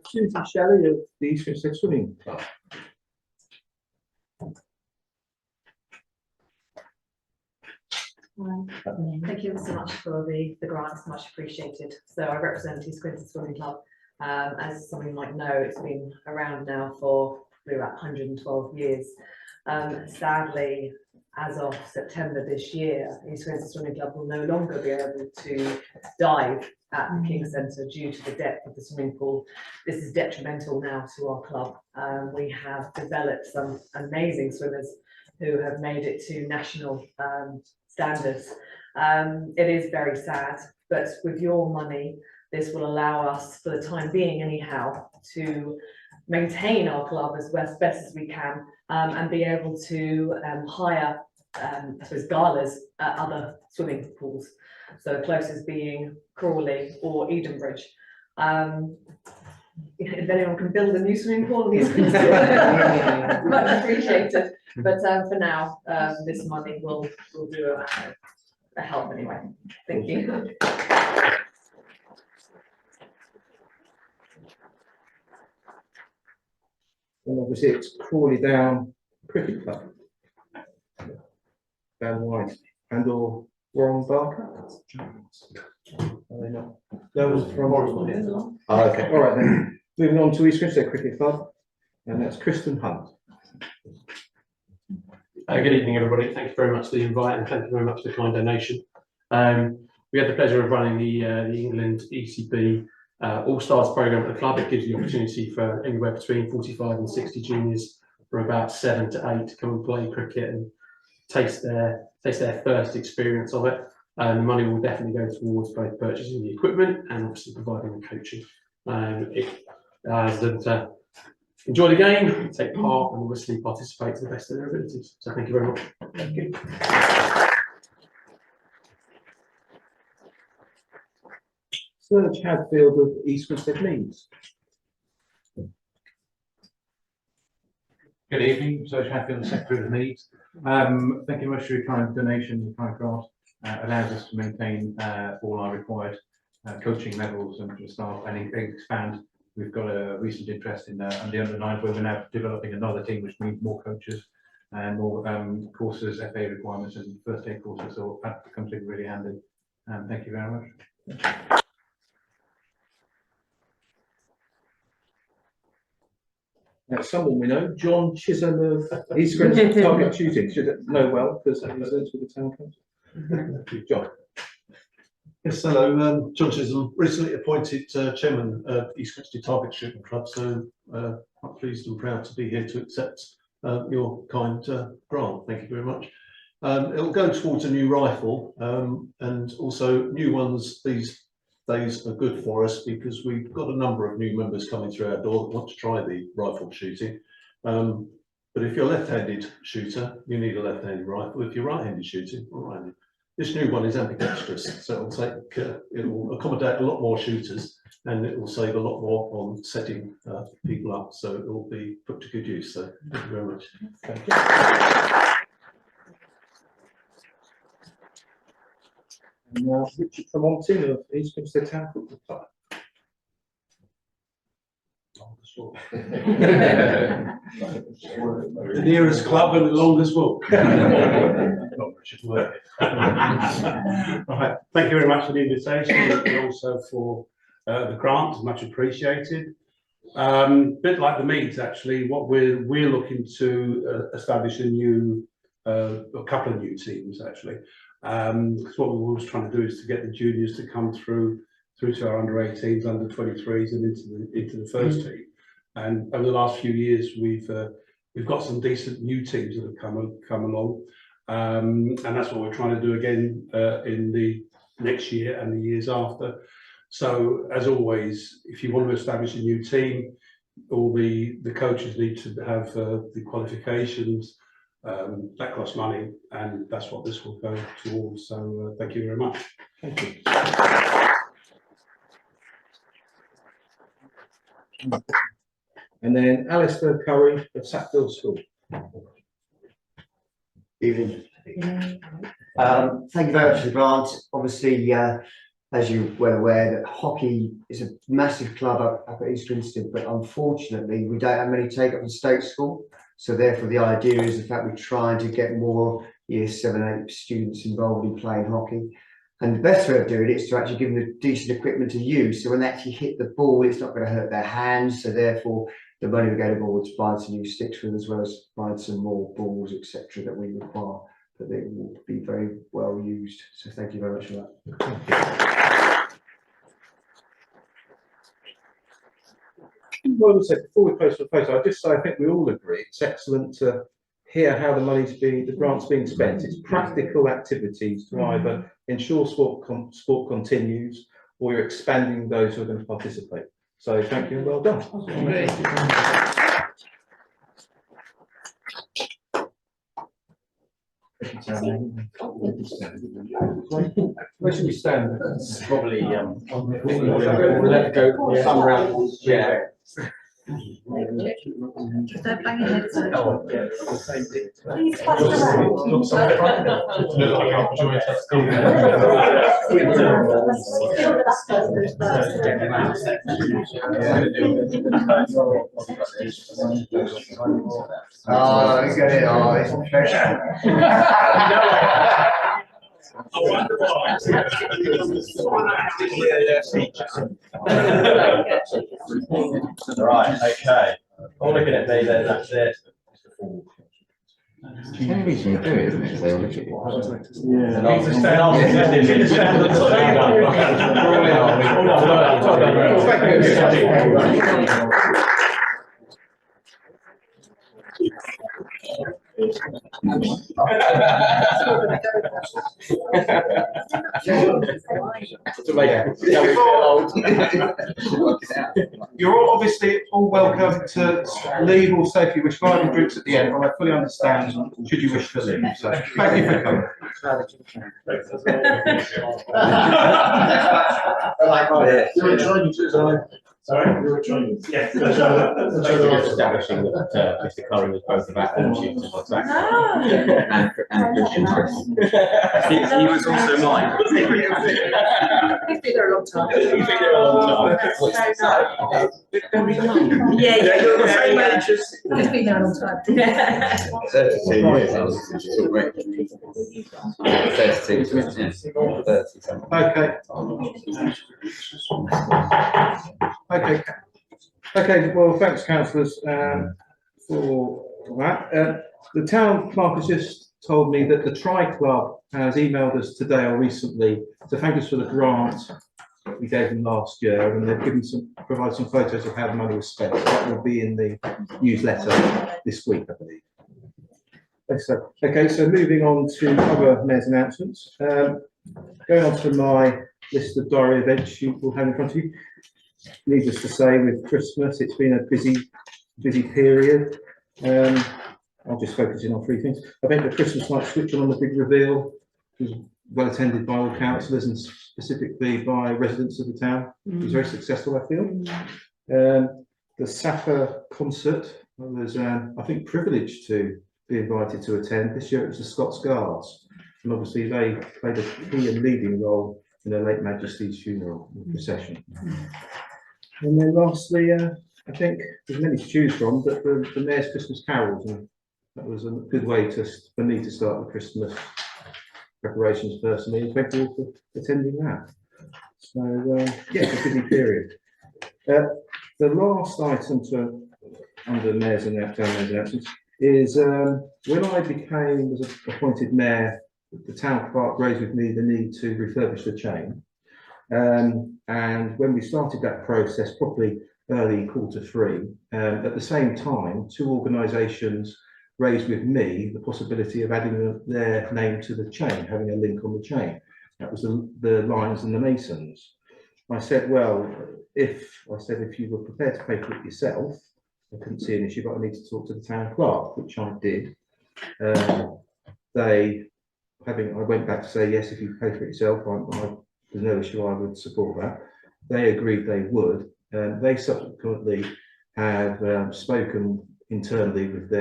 Susie Shelley of the East Grinstead Swimming Club. Thank you so much for the grants, much appreciated. So I represent East Grinstead Swimming Club. As some of you might know, it's been around now for about 112 years. Sadly, as of September this year, East Grinstead Swimming Club will no longer be able to dive at the King Centre due to the depth of the swimming pool. This is detrimental now to our club. We have developed some amazing swimmers who have made it to national standards. It is very sad, but with your money, this will allow us, for the time being anyhow, to maintain our club as best as we can, and be able to hire, I suppose, galas at other swimming pools. So the closest being Crawley or Edenbridge. If anyone can build a new swimming pool, much appreciated. But for now, this money will do a help anyway. Thank you. And obviously it's Crawley Down Cricket Club. Dan White and or Warren Barker. Are they not? That was from Warren. Oh, okay. All right then. Moving on to East Grinstead Cricket Club, and that's Kristen Hunt. Good evening, everybody. Thank you very much for the invite, and thank you very much for the kind donation. We had the pleasure of running the England ECB All-Stars programme at the club. It gives you the opportunity for anywhere between 45 and 60 juniors from about 7 to 8 to come and play cricket and taste their first experience of it. The money will definitely go towards both purchasing the equipment and obviously providing the coaching. Enjoy the game, take part, and obviously participate to the best of their abilities. So thank you very much. Thank you. Serge Hadfield of East Grinstead Meads. Good evening, Serge Hadfield, Secretary of the Meads. Thank you very much for your kind donation and kind grant. Allows us to maintain all our required coaching levels and staff and expand. We've got a recent interest in the under-9s, where we're now developing another team, which means more coaches and more courses, FA requirements, and first aid courses. So that becomes really handy. Thank you very much. Now, someone we know, John Chisholm of East Grinstead Target Shooting. Should know well because he lives with the town council. John. Yes, hello. John Chisholm, recently appointed chairman of East Grinstead Target Shooting Club, so quite pleased and proud to be here to accept your kind grant. Thank you very much. It'll go towards a new rifle, and also new ones these days are good for us because we've got a number of new members coming through our door that want to try the rifle shooting. But if you're a left-handed shooter, you need a left-handed rifle. If you're right-handed shooting, right-handed. This new one is ambidextrous, so it'll accommodate a lot more shooters, and it will save a lot more on setting people up. So it will be put to good use. So thank you very much. Thank you. And now Richard Tremonti of East Grinstead Town Football Club. The nearest club and the longest walk. Right. Thank you very much for the invitation and also for the grant, much appreciated. Bit like the Meads, actually, what we're looking to establish a couple of new teams actually. Because what we're always trying to do is to get the juniors to come through to our under 18s, under 23s, and into the first team. And over the last few years, we've got some decent new teams that have come along, and that's what we're trying to do again in the next year and the years after. So, as always, if you want to establish a new team, all the coaches need to have the qualifications. That costs money, and that's what this will go towards. So, thank you very much. Thank you. And then Alistair Curry of Sackville School. Evening. Thank you very much for the grant. Obviously, as you're well aware, that hockey is a massive club up at East Grinstead, but unfortunately we don't have many take up in state school. So therefore the idea is the fact we're trying to get more year 7 and 8 students involved in playing hockey. And the best way of doing it is to actually give them the decent equipment to use. So when they actually hit the ball, it's not going to hurt their hands. So therefore the money will go towards buying some new sticks for them, as well as buying some more balls, etc., that we require. But they will be very well used. So thank you very much for that. Well, before we post the photo, I just say I think we all agree it's excellent to hear how the grant's being spent. It's practical activities to either ensure sport continues, or you're expanding those who are going to participate. So thank you and well done. Where should we stand? Probably, we'll let go some round. Yeah. Don't bang your heads on. Oh, yeah, it's the same thing. Please pass it Oh, look at it. Oh, it's professional. Right, okay. All looking at me then, that's it. The only reason you do it, isn't it? Because they all look at you. You're all obviously all welcome to leave or stay if you wish. Garden groups at the end, but I fully understand should you wish to leave. So thank you for coming. You're enjoying it, sorry, you're enjoying it. Yes. Establishing that Mr. Curry was both about ownership and what's that. And Christian Chris. He was also mine. He's been there a long time. He's been there a long time. Yeah, you're the same age as. He's been there a long time. 32 years, I was still great. 32, yes. 30 something. Okay, well, thanks, councillors, for that. The town clerk has just told me that the Tri Club has emailed us today or recently to thank us for the grant that we gave them last year, and they've provided some photos of how the money was spent. That will be in the newsletter this week, I believe. Okay, so moving on to other mayor's announcements. Going on to my list of diary events you will have in front of you. Needless to say, with Christmas, it's been a busy period. I'll just focus in on three things. I think the Christmas light switch on the big reveal was well attended by all councillors and specifically by residents of the town. It was very successful, I feel. The Safa concert, I was, I think, privileged to be invited to attend. This year it was the Scots Guards, and obviously they played a key and leading role in their late Majesty's funeral procession. And then lastly, I think there's many to choose from, but the Mayor's Christmas carols, and that was a good way for me to start the Christmas preparations personally, and thank you all for attending that. So yeah, it's a busy period. The last item under Mayor's announcements is when I was appointed mayor, the town clerk raised with me the need to refurbish the chain. And when we started that process, probably early Q3, at the same time, two organisations raised with me the possibility of adding their name to the chain, having a link on the chain. That was the Lions and the Masons. I said, well, if you were prepared to pay for it yourself, I couldn't see an issue, but I need to talk to the town clerk, which I did. I went back to say, yes, if you pay for it yourself, there's no issue, I would support that. They agreed they would. They subsequently have spoken internally with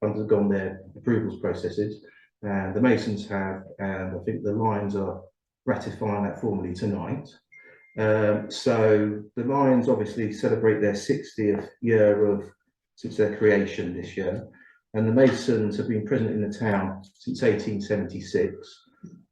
undergone their approvals processes, and the Masons have, and I think the Lions are ratifying that formally tonight. So the Lions obviously celebrate their 60th year since their creation this year, and the Masons have been present in the town since 1876,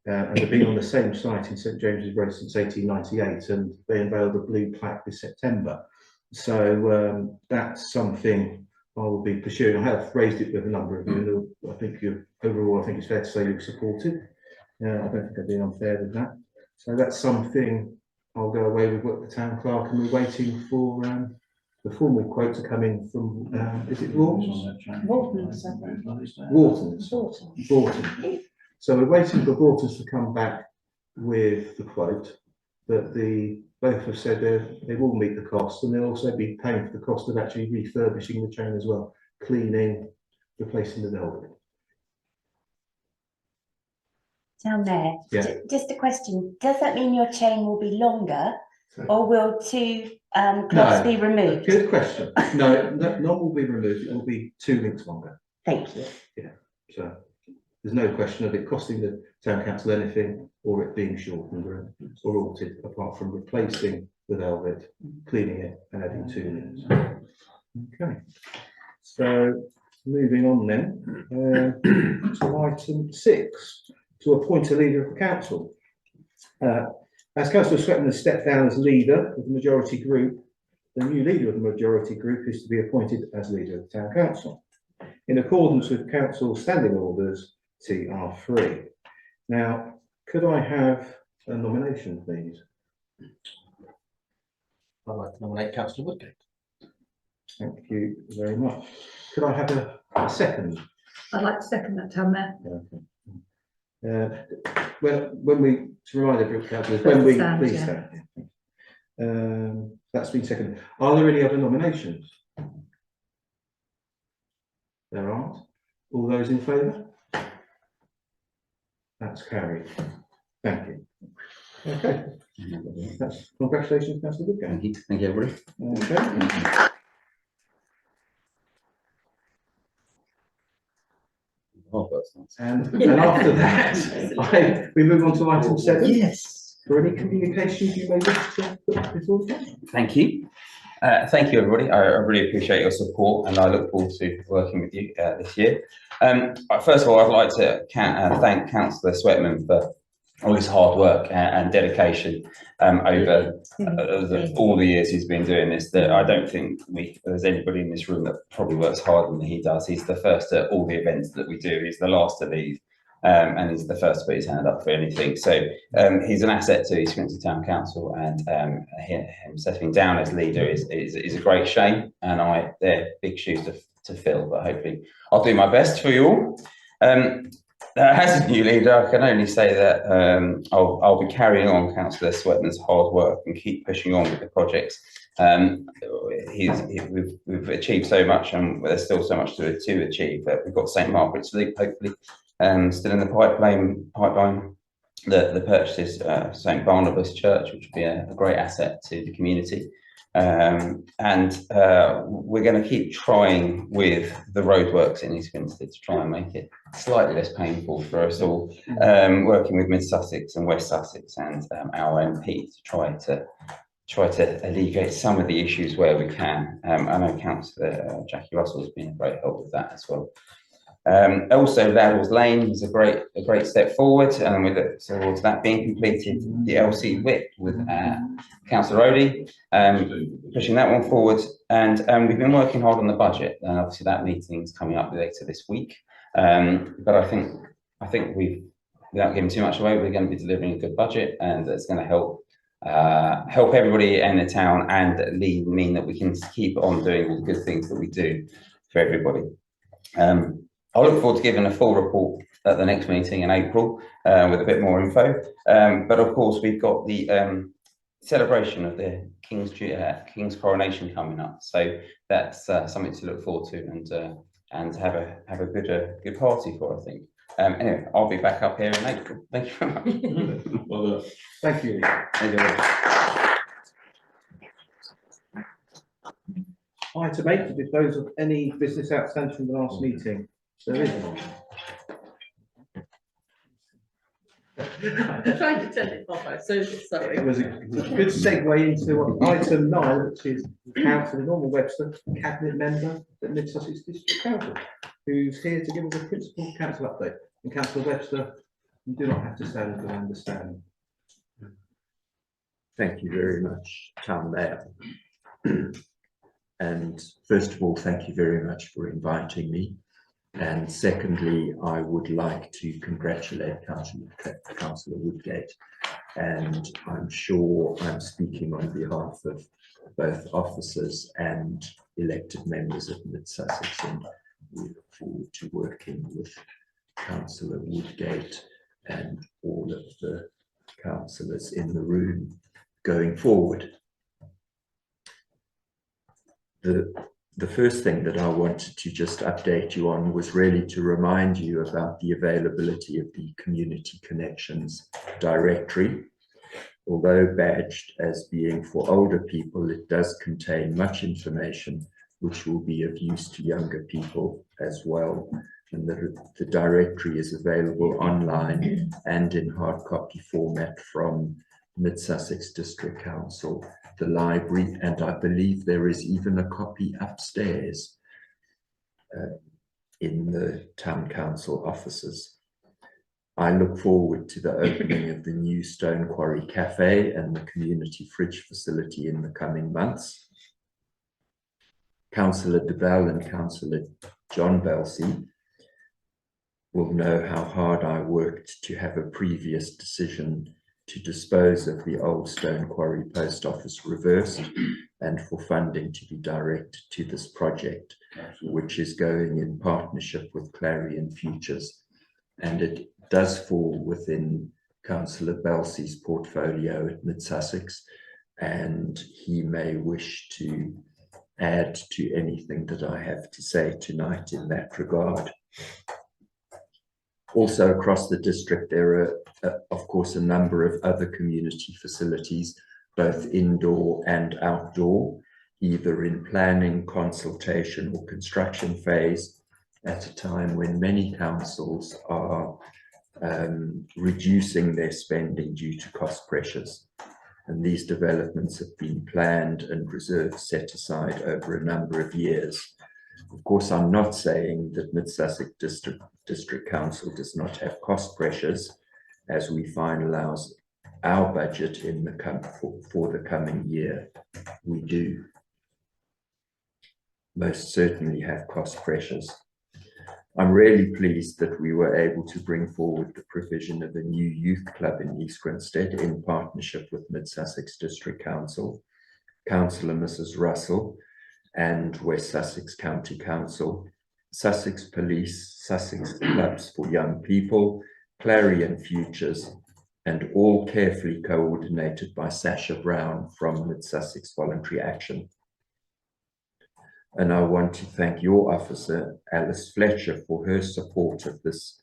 and have been on the same site in St James's Road since 1898, and they unveiled a blue plaque this September. So that's something I will be pursuing. I have raised it with a number of you, and I think overall, I think it's fair to say you've supported. I don't think I've been unfair with that. So that's something I'll go away with what the town clerk, and we're waiting for the formal quote to come in from, is it Rawls? Wharton's. Wharton. So we're waiting for Wharton's to come back with the quote, but both have said they will meet the cost, and they'll also be paying for the cost of actually refurbishing the chain as well, cleaning, replacing the velvet. Town Mayor, Yeah. Just a question, does that mean your chain will be longer, or will two cloths No. be removed? Good question. No, none will be removed. It will be 2 links longer. Thank you. So there's no question of it costing the town council anything, or it being shortened or altered, apart from replacing the velvet, cleaning it, and adding 2 links. Okay. So moving on then to item 6, to appoint a leader of the council. As Councillor Swetman has stepped down as leader of the majority group, the new leader of the majority group is to be appointed as leader of the town council, in accordance with council standing orders TR3. Now, could I have a nomination, please? I'd like to nominate Councillor Woodgate. Thank you very much. Could I have a second? I'd like to second that, Town Mayor. Okay. When we, to remind everyone, councillors, when we Stand, please yeah. stand. That's been seconded. Are there any other nominations? There aren't. All those in favour? That's carried. Thank you. Okay. That's, congratulations, Councillor Woodgate. Thank you, everybody. Okay. And after that, we move on to item 7. Yes. For any communications you may wish to put before the council? Thank you. Thank you, everybody. I really appreciate your support, and I look forward to working with you this year. First of all, I'd like to thank Councillor Swetman for all his hard work and dedication over all the years he's been doing this. That I don't think there's anybody in this room that probably works harder than he does. He's the first at all the events that we do. He's the last to leave. And he's the first to put his hand up for anything. So he's an asset to East Grinstead Town Council, and him stepping down as leader is a great shame, and they're big shoes to fill, but hopefully I'll do my best for you all. As a new leader, I can only say that I'll be carrying on Councillor Swetman's hard work and keep pushing on with the projects. We've achieved so much, and there's still so much to achieve. We've got St Margaret's Leap, hopefully, still in the pipeline. The purchases of St Barnabas Church, which would be a great asset to the community. And we're going to keep trying with the roadworks in East Grinstead to try and make it slightly less painful for us all, working with Mid Sussex and West Sussex and our MP to try to alleviate some of the issues where we can. I know Councillor Jackie Russell has been a great help with that as well. Also, Laddles Lane is a great step forward, and with it towards that being completed, the LC WIP with Councillor Odie, pushing that one forward, and we've been working hard on the budget, and obviously that meeting's coming up later this week. But I think we've, without giving too much away, we're going to be delivering a good budget, and it's going to help everybody in the town, and mean that we can keep on doing all the good things that we do for everybody. I look forward to giving a full report at the next meeting in April with a bit more info. But of course, we've got the celebration of the King's coronation coming up, so that's something to look forward to and have a good party for, I think. Anyway, I'll be back up here in April. Thank you very much. Well, thank you. Thank you. Item 8, to dispose of any business outstanding from the last meeting. There is one. I'm trying to tell it off, I'm so sorry. It was a good segue into item 9, which is Councillor Norman Webster, Cabinet Member at Mid Sussex District Council, who's here to give us a principal council update. And Councillor Webster, you do not have to say that I understand. Thank you very much, Town Mayor. And first of all, thank you very much for inviting me. And secondly, I would like to congratulate Councillor Woodgate. And I'm sure I'm speaking on behalf of both officers and elected members of Mid Sussex, and we look forward to working with Councillor Woodgate and all of the councillors in the room going forward. The first thing that I wanted to just update you on was really to remind you about the availability of the Community Connections directory. Although badged as being for older people, it does contain much information which will be of use to younger people as well. And the directory is available online and in hard copy format from Mid Sussex District Council, the library, and I believe there is even a copy upstairs in the Town Council offices. I look forward to the opening of the new Stone Quarry Cafe and the community fridge facility in the coming months. Councillor de Bell and Councillor John Belsey will know how hard I worked to have a previous decision to dispose of the old Stone Quarry Post Office reversed and for funding to be directed to this project, which is going in partnership with Clarion Futures. And it does fall within Councillor Belsey's portfolio at Mid Sussex, and he may wish to add to anything that I have to say tonight in that regard. Also across the district, there are, of course, a number of other community facilities, both indoor and outdoor, either in planning, consultation or construction phase, at a time when many councils are reducing their spending due to cost pressures. And these developments have been planned and reserves set aside over a number of years. Of course, I'm not saying that Mid Sussex District Council does not have cost pressures as we finalise our budget in the for the coming year. We do most certainly have cost pressures. I'm really pleased that we were able to bring forward the provision of a new youth club in East Grinstead in partnership with Mid Sussex District Council, Councillor Mrs. Russell, and West Sussex County Council, Sussex Police, Sussex Clubs for Young People, Clarion Futures, and all carefully coordinated by Sasha Brown from Mid Sussex Voluntary Action. And I want to thank your officer, Alice Fletcher, for her support of this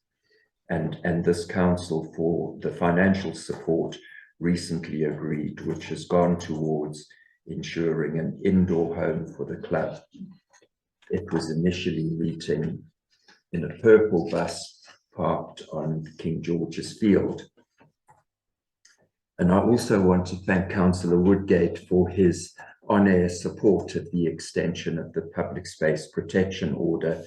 and this council for the financial support recently agreed, which has gone towards ensuring an indoor home for the club. It was initially meeting in a purple bus parked on King George's Field. And I also want to thank Councillor Woodgate for his on-air support of the extension of the public space protection order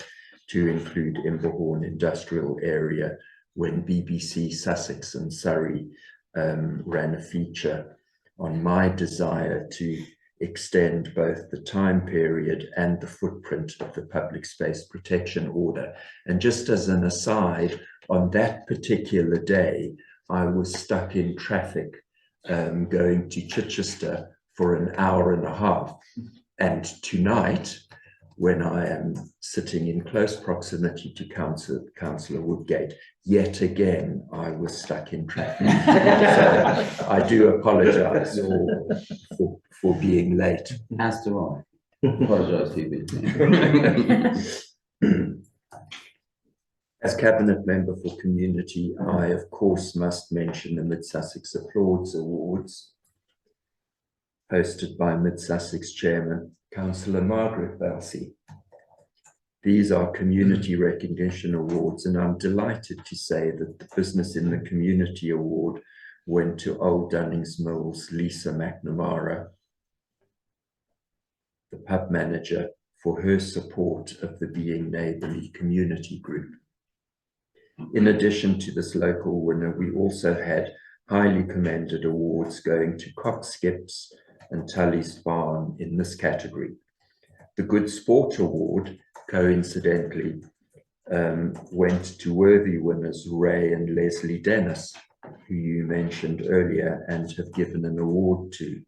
to include Imberhorn Industrial Area when BBC Sussex and Surrey ran a feature on my desire to extend both the time period and the footprint of the public space protection order. And just as an aside, on that particular day, I was stuck in traffic going to Chichester for an hour and a half. And tonight, when I am sitting in close proximity to Councillor Woodgate, yet again, I was stuck in traffic. So I do apologise for being late. As do I. Apologise to you. As Cabinet Member for Community, I of course must mention the Mid Sussex Applauds Awards, hosted by Mid Sussex Chairman, Councillor Margaret Belsey. These are community recognition awards, and I'm delighted to say that the Business in the Community Award went to Old Dunnings Mills' Lisa McNamara, the pub manager, for her support of the Being Neighbourly community group. In addition to this local winner, we also had highly commended awards going to Cox Skips and Tully's Farm in this category. The Good Sport Award, coincidentally, went to worthy winners Ray and Leslie Dennis, who you mentioned earlier and have given an award to.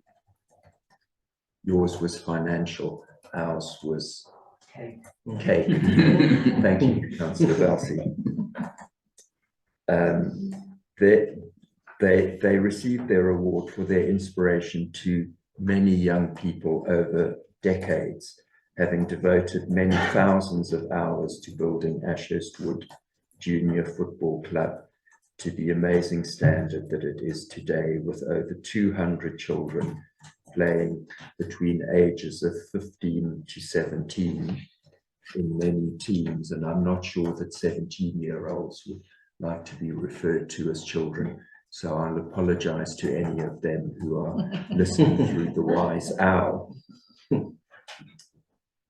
Yours was financial, ours was cake. Thank you, Councillor Balsey. They received their award for their inspiration to many young people over decades, having devoted many thousands of hours to building Ashurst Wood Junior Football Club to the amazing standard that it is today, with over 200 children playing between ages of 15 to 17 in many teams. And I'm not sure that 17-year-olds would like to be referred to as children. So I'll apologize to any of them who are listening through the wise owl.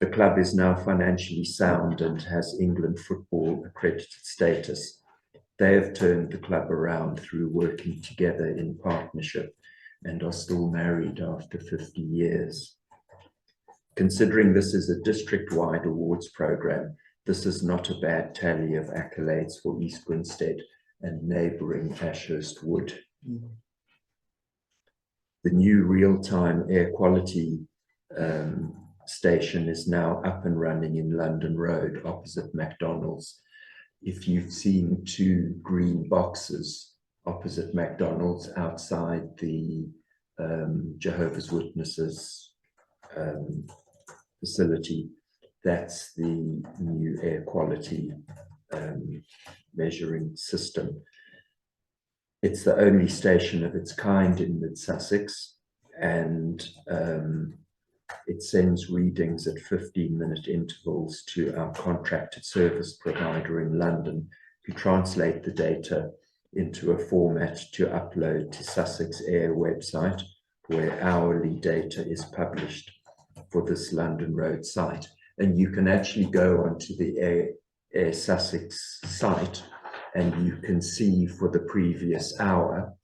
The club is now financially sound and has England football accredited status. They have turned the club around through working together in partnership and are still married after 50 years. Considering this is a district-wide awards programme, this is not a bad tally of accolades for East Grinstead and neighbouring Ashurst Wood. The new real-time air quality station is now up and running in London Road opposite McDonald's. If you've seen two green boxes opposite McDonald's outside the Jehovah's Witnesses facility, that's the new air quality measuring system. It's the only station of its kind in mid-Sussex, and it sends readings at 15-minute intervals to our contracted service provider in London, who translate the data into a format to upload to Sussex Air website, where hourly data is published for this London Road site. And you can actually go onto the Air Sussex site and you can see for the previous hour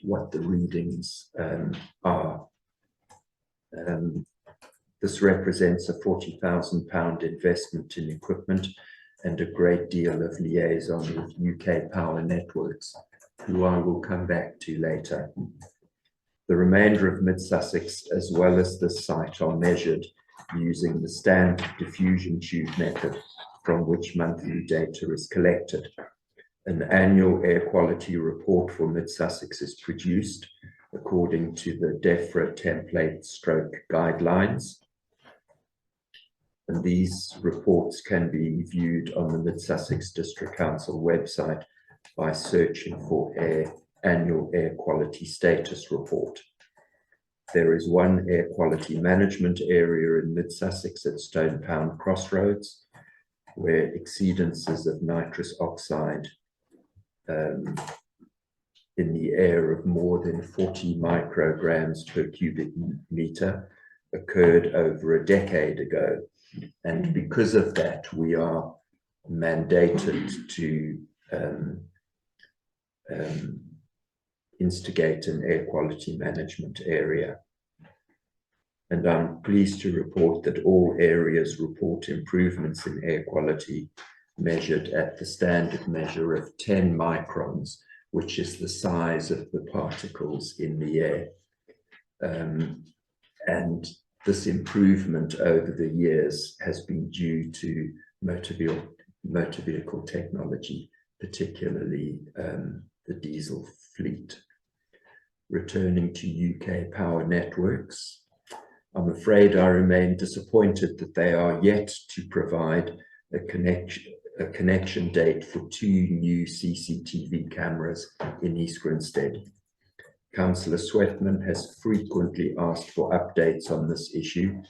what the readings are. This represents a £40,000 investment in equipment and a great deal of liaison with UK Power Networks, who I will come back to later. The remainder of Mid-Sussex, as well as this site, are measured using the standard diffusion tube method from which monthly data is collected. An annual air quality report for Mid-Sussex is produced according to the DEFRA template stroke guidelines. And these reports can be viewed on the Mid-Sussex District Council website by searching for Annual Air Quality Status Report. There is one air quality management area in Mid-Sussex at Stone Pound Crossroads, where exceedances of nitrous oxide in the air of more than 40 micrograms per cubic meter occurred over a decade ago. And because of that, we are mandated to instigate an air quality management area. And I'm pleased to report that all areas report improvements in air quality measured at the standard measure of 10 microns, which is the size of the particles in the air. And this improvement over the years has been due to motor vehicle technology, particularly the diesel fleet. Returning to UK Power Networks, I'm afraid I remain disappointed that they are yet to provide a connection date for 2 new CCTV cameras in East Grinstead. Councillor Sweatman has frequently asked for updates on this issue,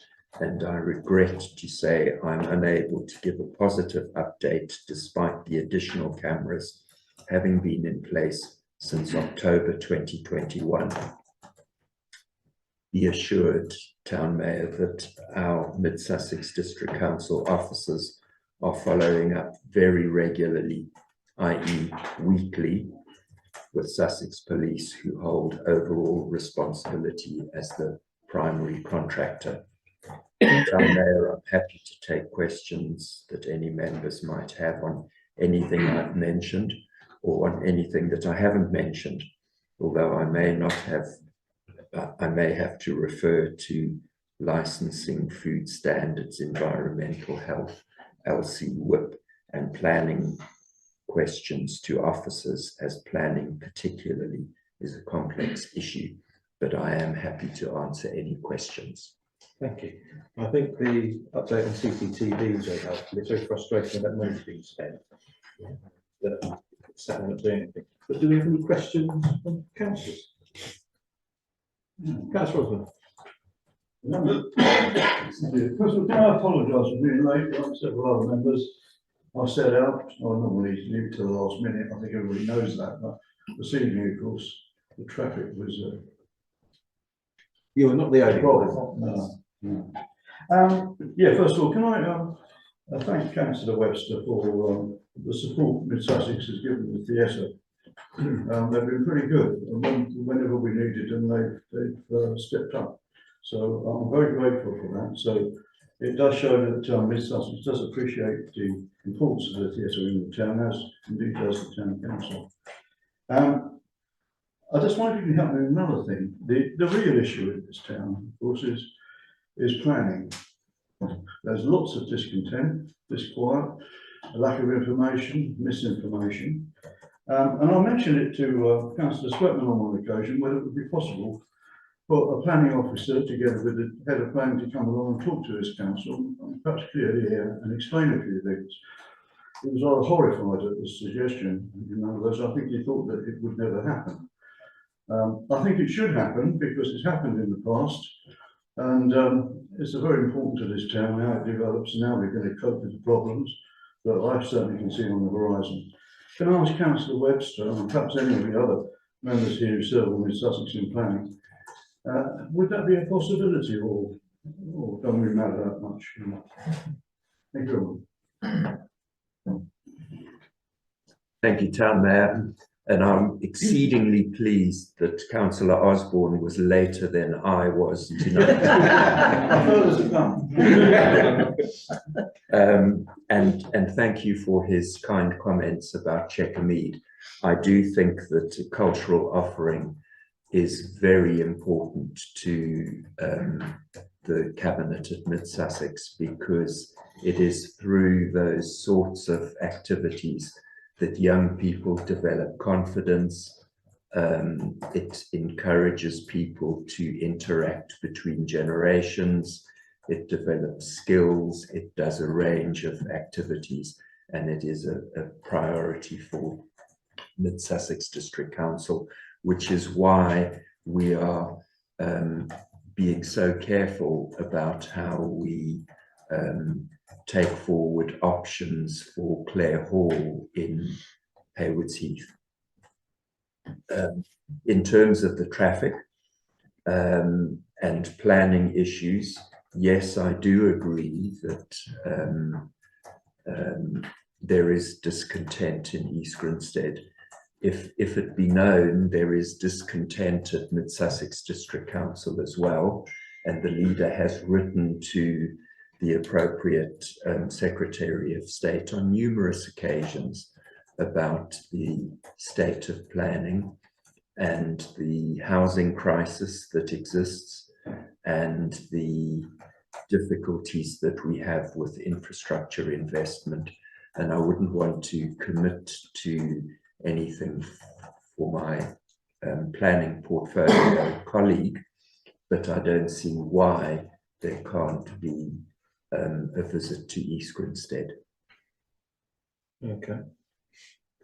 and I regret to say I'm unable to give a positive update despite the additional cameras having been in place since October 2021. Be assured, Town Mayor, that our Mid Sussex District Council officers are following up very regularly, i.e. weekly, with Sussex Police, who hold overall responsibility as the primary contractor. Town Mayor, I'm happy to take questions that any members might have on anything I've mentioned or on anything that I haven't mentioned, although I may have to refer to licensing, food standards, environmental health, LC WIP, and planning questions to officers, as planning particularly is a complex issue, but I am happy to answer any questions. Thank you. I think the update on CCTV is very helpful. It's very frustrating that money's being spent. That it's not doing anything. But do we have any questions from councillors? Councillor Osborne. First of all, can I apologise for being late, like several other members? I set out, I normally leave it to the last minute, I think everybody knows that, but this evening, of course, the traffic was you are not the only one. No. Yeah, first of all, can I thank Councillor Webster for the support Mid Sussex has given the theatre. They've been pretty good, and whenever we needed them, they've stepped up. So I'm very grateful for that. So it does show that Mid Sussex does appreciate the importance of the theatre in the town, as indeed does the town council. I just wonder if you can help me with another thing. The real issue in this town, of course, is planning. There's lots of discontent, disquiet, a lack of information, misinformation. And I mentioned it to Councillor Sweatman on one occasion, whether it would be possible for a planning officer together with the head of planning to come along and talk to this council, and perhaps clearly here and explain a few things. He was rather horrified at the suggestion. In other words, I think he thought that it would never happen. I think it should happen because it's happened in the past, and it's very important to this town how it develops and how we're going to cope with the problems that I certainly can see on the horizon. Can I ask Councillor Webster, and perhaps any of the other members here who serve on Mid Sussex in planning, would that be a possibility, or don't we matter that much? Thank you. Thank you, Town Mayor. And I'm exceedingly pleased that Councillor Osborne was later than I was tonight. And thank you for his kind comments about Chequer Mead. I do think that a cultural offering is very important to the Cabinet at Mid Sussex, because it is through those sorts of activities that young people develop confidence. It encourages people to interact between generations. It develops skills. It does a range of activities, and it is a priority for Mid Sussex District Council, which is why we are being so careful about how we take forward options for Clare Hall in Haywards Heath. In terms of the traffic and planning issues, yes, I do agree that there is discontent in East Grinstead. If it be known, there is discontent at Mid Sussex District Council as well, and the leader has written to the appropriate Secretary of State on numerous occasions about the state of planning and the housing crisis that exists and the difficulties that we have with infrastructure investment. And I wouldn't want to commit to anything for my planning portfolio colleague, but I don't see why there can't be a visit to East Grinstead. Okay,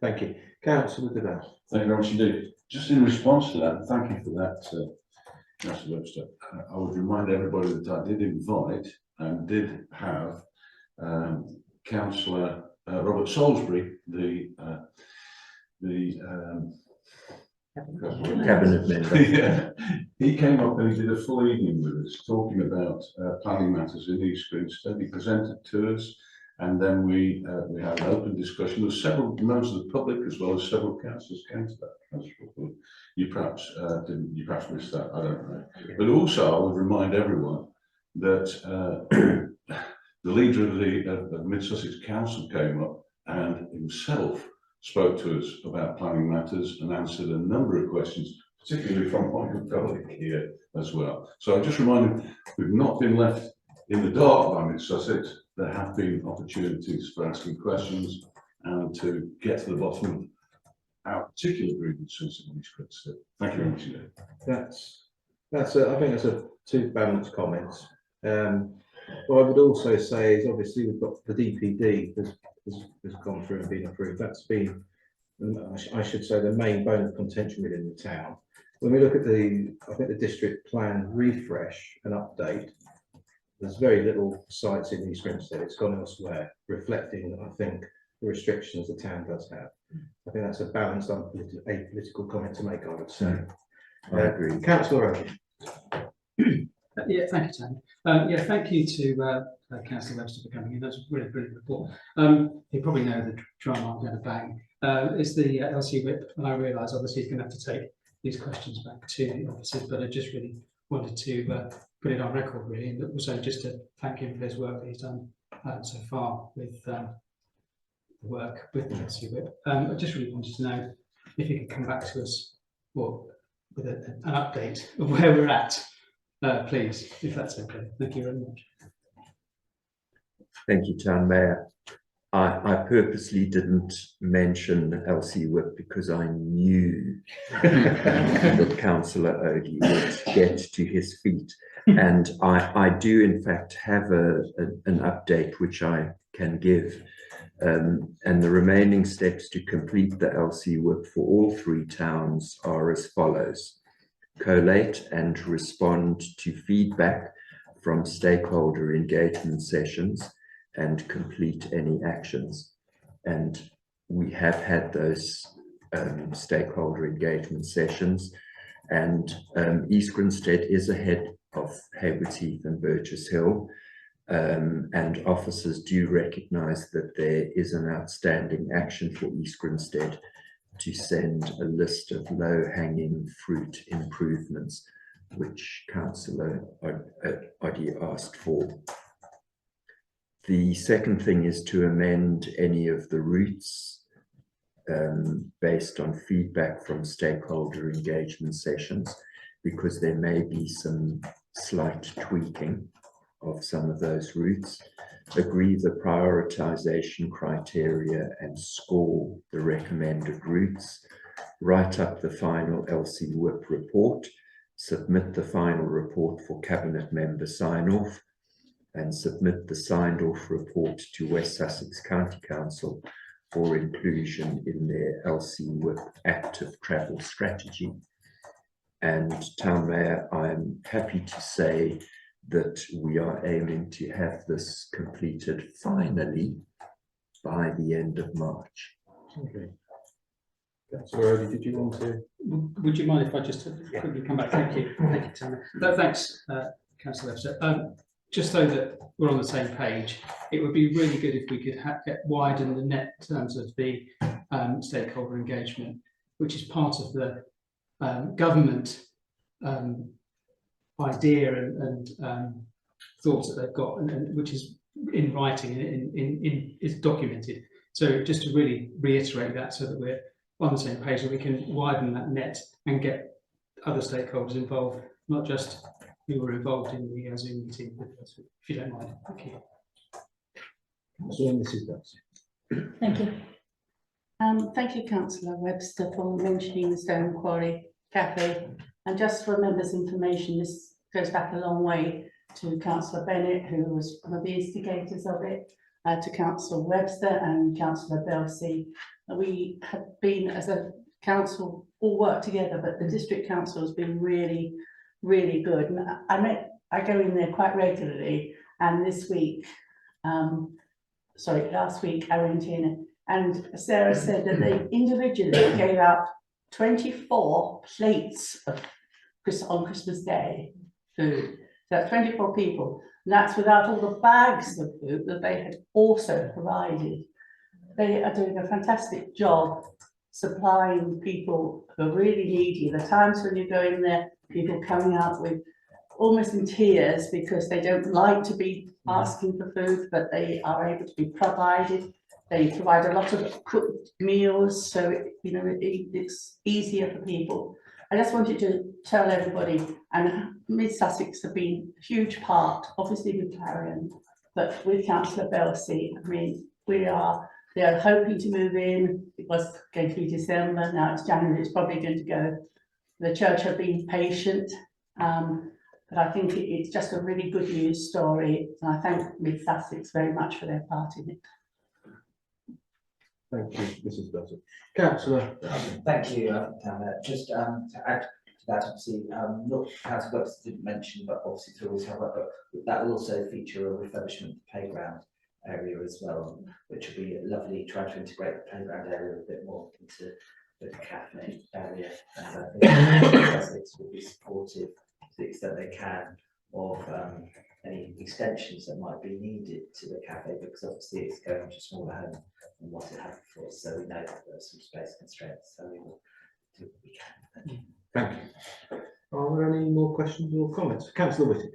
thank you. Councillor Devine. Thank you very much indeed. Just in response to that, thank you for that Councillor Webster, I would remind everybody that I did invite and did have Councillor Robert Salisbury, the Cabinet member. Yeah, he came up and he did a full evening with us, talking about planning matters in East Grinstead. He presented to us, and then we had an open discussion. There were several members of the public as well as several councillors came to that. Councillor, you perhaps didn't. You perhaps missed that. I don't know. But also, I would remind everyone that the leader of the Mid Sussex Council came up and himself spoke to us about planning matters and answered a number of questions, particularly from Michael Pelic here as well. So I just remind you, we've not been left in the dark by Mid Sussex. There have been opportunities for asking questions and to get to the bottom of our particular grievances in East Grinstead. Thank you very much indeed. I think that's two balanced comments. What I would also say is obviously we've got the DPD has gone through and been approved. That's been, I should say, the main bone of contention within the town. When we look at I think the district plan refresh and update, there's very little sites in East Grinstead. It's gone elsewhere, reflecting, I think, the restrictions the town does have. I think that's a balanced, apolitical comment to make, I would say. I agree. Councillor Owen. Yeah, thank you, Tony. Yeah, thank you to Councillor Webster for coming in. That's a really brilliant report. You probably know the drama I'm going to bang. It's the LC whip, and I realise obviously he's going to have to take these questions back to the officers, but I just really wanted to put it on record, really, and also just to thank him for his work that he's done so far with the work with the LC whip. I just really wanted to know if you could come back to us with an update of where we're at. Please, if that's okay. Thank you very much. Thank you, Town Mayor. I purposely didn't mention LC Whip because I knew that Councillor Odey would get to his feet. And I do, in fact, have an update which I can give. And the remaining steps to complete the LC Whip for all three towns are as follows. Collate and respond to feedback from stakeholder engagement sessions and complete any actions. And we have had those stakeholder engagement sessions, and East Grinstead is ahead of Haywards Heath and Burgess Hill, and officers do recognise that there is an outstanding action for East Grinstead to send a list of low-hanging fruit improvements, which Councillor Odey asked for. The second thing is to amend any of the routes based on feedback from stakeholder engagement sessions, because there may be some slight tweaking of some of those routes. Agree the prioritization criteria and score the recommended routes, write up the final LC Whip report, submit the final report for cabinet member sign-off, and submit the signed-off report to West Sussex County Council for inclusion in their LC Whip active travel strategy. And Town Mayor, I'm happy to say that we are aiming to have this completed finally by the end of March. Okay. Councillor Odey, did you want to? Would you mind if I just quickly come back? Thank you, Tony. No, thanks, Councillor Webster. Just so that we're on the same page, it would be really good if we could widen the net in terms of the stakeholder engagement, which is part of the government idea and thoughts that they've got, and which is in writing is documented. So just to really reiterate that, so that we're on the same page, that we can widen that net and get other stakeholders involved, not just who were involved in the Zoom meeting with us, if you don't mind. Thank you. Thank you. Thank you, Councillor Webster, for mentioning the Stone Quarry Cafe. And just for members' information, this goes back a long way to Councillor Bennett, who was one of the instigators of it, to Councillor Webster and Councillor Belsey. We have been, as a council, all worked together, but the district council has been really really good. And I go in there quite regularly, and this week, last week I went in, and Sarah said that they individually gave out 24 plates of on Christmas Day food. So that's 24 people, and that's without all the bags of food that they had also provided. They are doing a fantastic job supplying people who are really needy. The times when you go in there, people coming out with almost in tears because they don't like to be asking for food, but they are able to be provided. They provide a lot of cooked meals, so it's easier for people. I just wanted to tell everybody, and Mid Sussex have been a huge part, obviously with Clarion, but with Councillor Belsey. I mean, they are hoping to move in. It was going to be December, now it's January, it's probably going to go. The church have been patient, but I think it's just a really good news story, and I thank Mid Sussex very much for their part in it. Thank you, Mrs. Belton. Councillor. Thank you, just to add to that, obviously, not Councillor Webster didn't mention, but obviously to always have but that will also feature a refurbishment of the playground area as well, which will be lovely, trying to integrate the playground area a bit more into the cafe area. And I think Sussex will be supportive to the extent they can of any extensions that might be needed to the cafe, because obviously it's going to a smaller home than what it had before. So we know that there are some space constraints, so we will do what we can. Thank you. Thank you. Are there any more questions or comments? Councillor Whitty.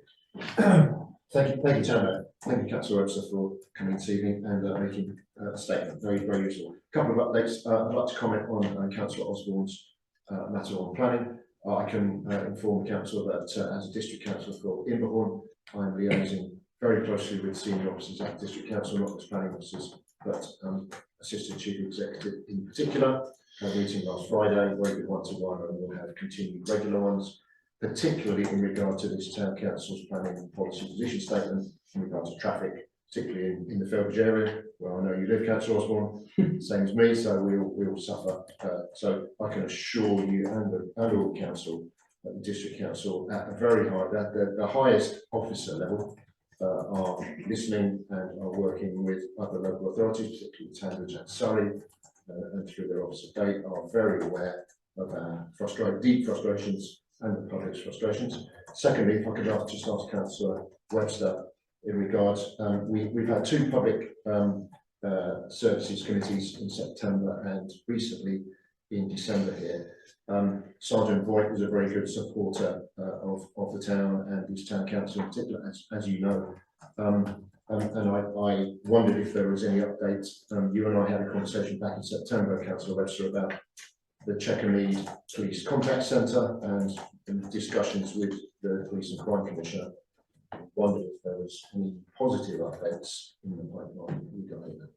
Thank you, Chairman. Thank you, Councillor Webster, for coming this evening and making a statement. Very, very useful. A couple of updates. I'd like to comment on Councillor Osborne's matter on planning. I can inform the council that as a district councillor for Imberhorn, I'm liaising very closely with senior officers at the district council, not just planning officers, but assistant chief executive in particular. Had a meeting last Friday, very good one-to-one, and we'll have continued regular ones, particularly in regard to this town council's planning and policy position statement in regard to traffic, particularly in the Felbridge area, where I know you live, Councillor Osborne, same as me, so we all suffer. So I can assure you and all council, the district council, at a very high, the highest officer level, are listening and are working with other local authorities, particularly Tonbridge and Surrey, and through their Office of Date, are very aware of our deep frustrations and the public's frustrations. Secondly, if I could just ask Councillor Webster in regards, we've had two public services committees in September and recently in December here. Sergeant Voigt was a very good supporter of the town and this town council in particular, as you know. And I wondered if there was any updates. You and I had a conversation back in September, Councillor Webster, about the Checkermead Police Contact Centre and discussions with the Police and Crime Commissioner. I wondered if there was any positive updates in the pipeline regarding that.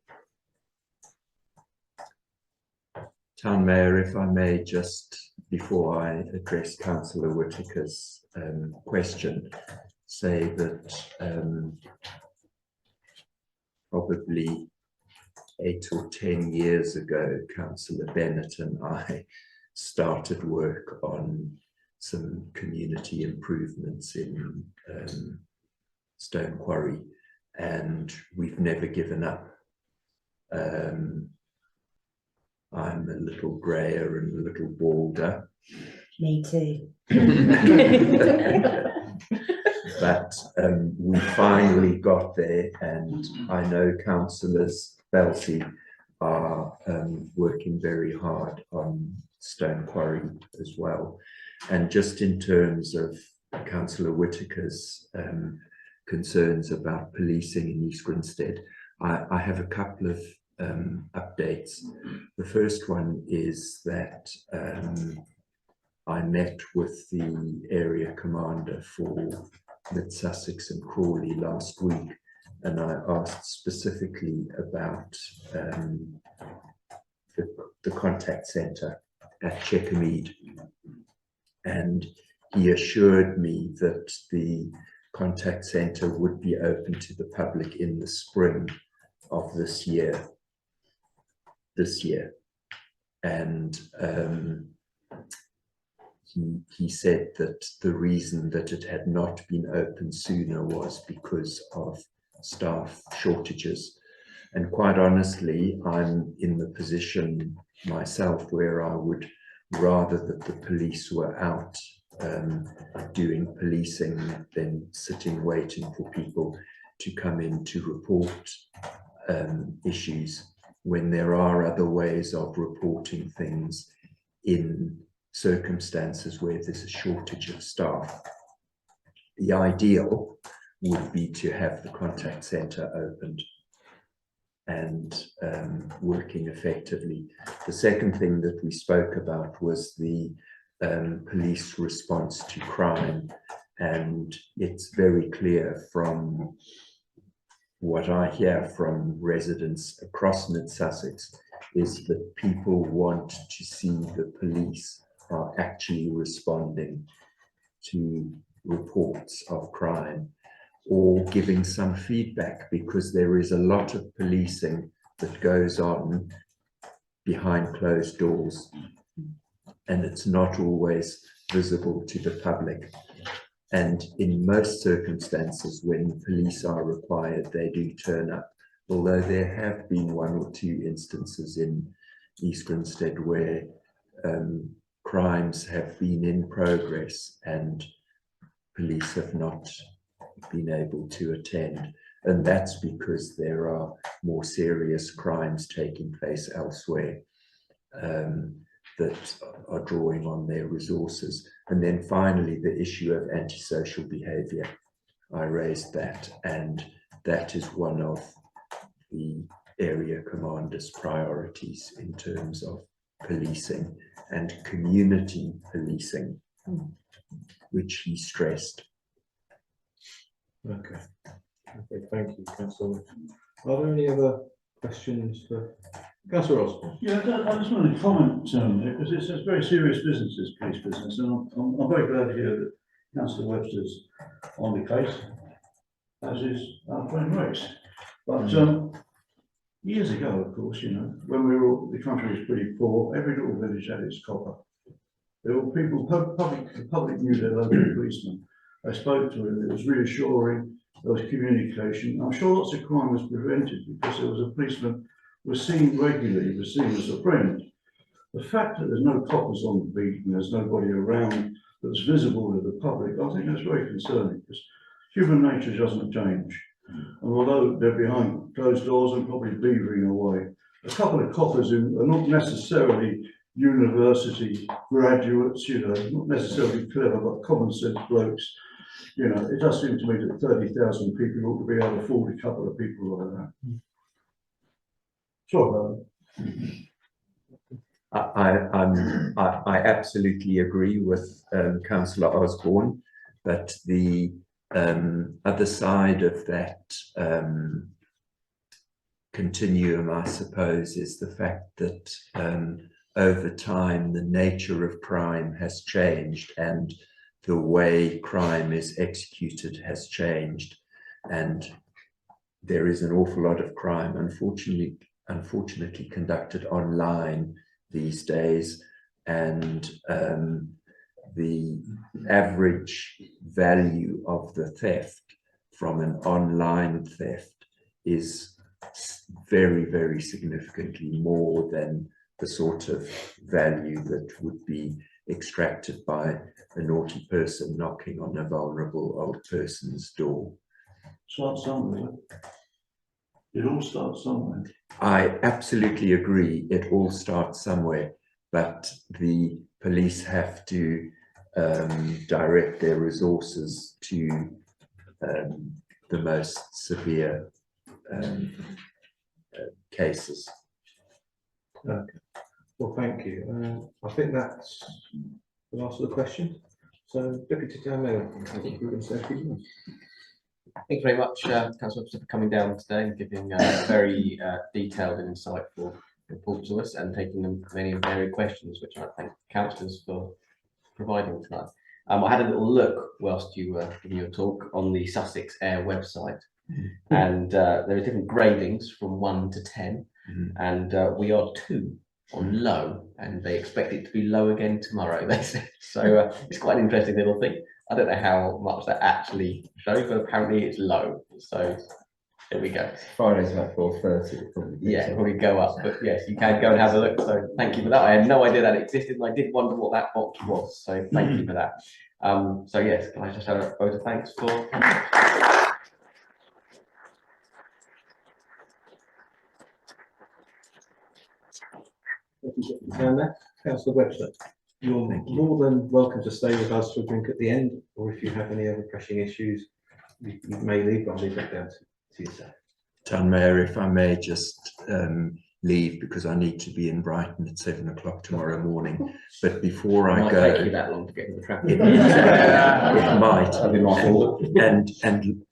Town Mayor, if I may, just before I address Councillor Whittaker's question, say that probably 8 or 10 years ago, Councillor Bennett and I started work on some community improvements in Stone Quarry, and we've never given up. I'm a little greyer and a little balder. Me too. But we finally got there, and I know councillors Belsey are working very hard on Stone Quarry as well. And just in terms of Councillor Whittaker's concerns about policing in East Grinstead, I have a couple of updates. The first one is that I met with the area commander for Mid Sussex and Crawley last week, and I asked specifically about the contact centre at Checkermead, and he assured me that the contact centre would be open to the public in the spring of this year. And he said that the reason that it had not been opened sooner was because of staff shortages. And quite honestly, I'm in the position myself where I would rather that the police were out doing policing than sitting waiting for people to come in to report issues, when there are other ways of reporting things in circumstances where there's a shortage of staff. The ideal would be to have the contact centre opened and working effectively. The second thing that we spoke about was the police response to crime, and it's very clear from what I hear from residents across Mid Sussex is that people want to see the police are actually responding to reports of crime or giving some feedback, because there is a lot of policing that goes on behind closed doors and it's not always visible to the public. And in most circumstances, when police are required, they do turn up, although there have been one or two instances in East Grinstead where crimes have been in progress and police have not been able to attend. And that's because there are more serious crimes taking place elsewhere that are drawing on their resources. And then finally, the issue of antisocial behaviour. I raised that, and that is one of the area commander's priorities in terms of policing and community policing, which he stressed. Okay. Okay, thank you, Councillor. Are there any other questions for Councillor Osborne? Yeah, I just wanted to comment, because it's a very serious business, this police business, and I'm very glad to hear that Councillor Webster's on the case, as is our friend Rex. But years ago, of course, you know, when the country was pretty poor, every little village had its copper. There were people, the public knew their local policeman. They spoke to him, it was reassuring, there was communication. I'm sure lots of crime was prevented because there was a policeman who was seen regularly, was seen as a friend. The fact that there's no coppers on the beat and there's nobody around that's visible to the public, I think that's very concerning, because human nature doesn't change. And although they're behind closed doors and probably beavering away, a couple of coppers who are not necessarily university graduates, you know, not necessarily clever, but common sense blokes, you know, it does seem to me that 30,000 people ought to be able to afford a couple of people like that. Sure. I absolutely agree with Councillor Osborne, but the other side of that continuum, I suppose, is the fact that over time the nature of crime has changed and the way crime is executed has changed, and there is an awful lot of crime unfortunately conducted online these days, and the average value of the theft from an online theft is very, very significantly more than the sort of value that would be extracted by a naughty person knocking on a vulnerable old person's door. Start somewhere. It all starts somewhere. I absolutely agree. It all starts somewhere, but the police have to direct their resources to the most severe cases. Okay. Well, thank you. I think that's the last of the questions. So, Deputy Town Mayor, I think you can say a few words. Thank you very much, Councillor, for coming down today and giving a very detailed and insightful report to us and taking the many and varied questions, which I thank councillors for providing tonight. I had a little look whilst you were giving your talk on the Sussex Air website, and there are different gradings from 1 to 10, and we are 2 on low, and they expect it to be low again tomorrow, they said. So it's quite an interesting little thing. I don't know how much that actually shows, but apparently it's low. So there we go. Friday's about 4:30. Yeah, it'll probably go up, but yes, you can go and have a look. So thank you for that. I had no idea that existed, and I did wonder what that box was. So thank you for that. So yes, can I just have a vote of thanks for? Councillor Webster, you're more than welcome to stay with us for a drink at the end, or if you have any other pressing issues, you may leave, but I'll leave that down to yourself. Town Mayor, if I may just leave, because I need to be in Brighton at 7 o'clock tomorrow morning. But before I Might go, take you that long to get in the traffic. it might. And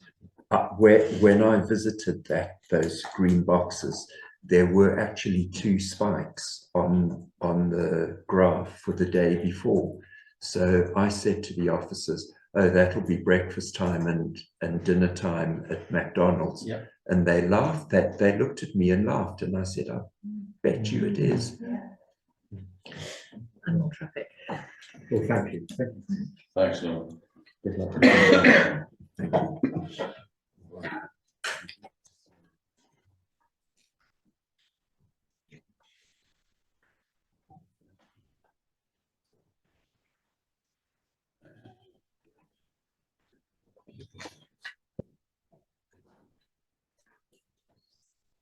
when I visited those green boxes, there were actually 2 spikes on the graph for the day before. So I said to the officers, oh, that'll be breakfast time and dinner time at McDonald's. Yeah. And they laughed. They looked at me and laughed, and I said, I bet you it is. And more traffic. Well, thank you. Thanks, Norman. Good luck. Thank you.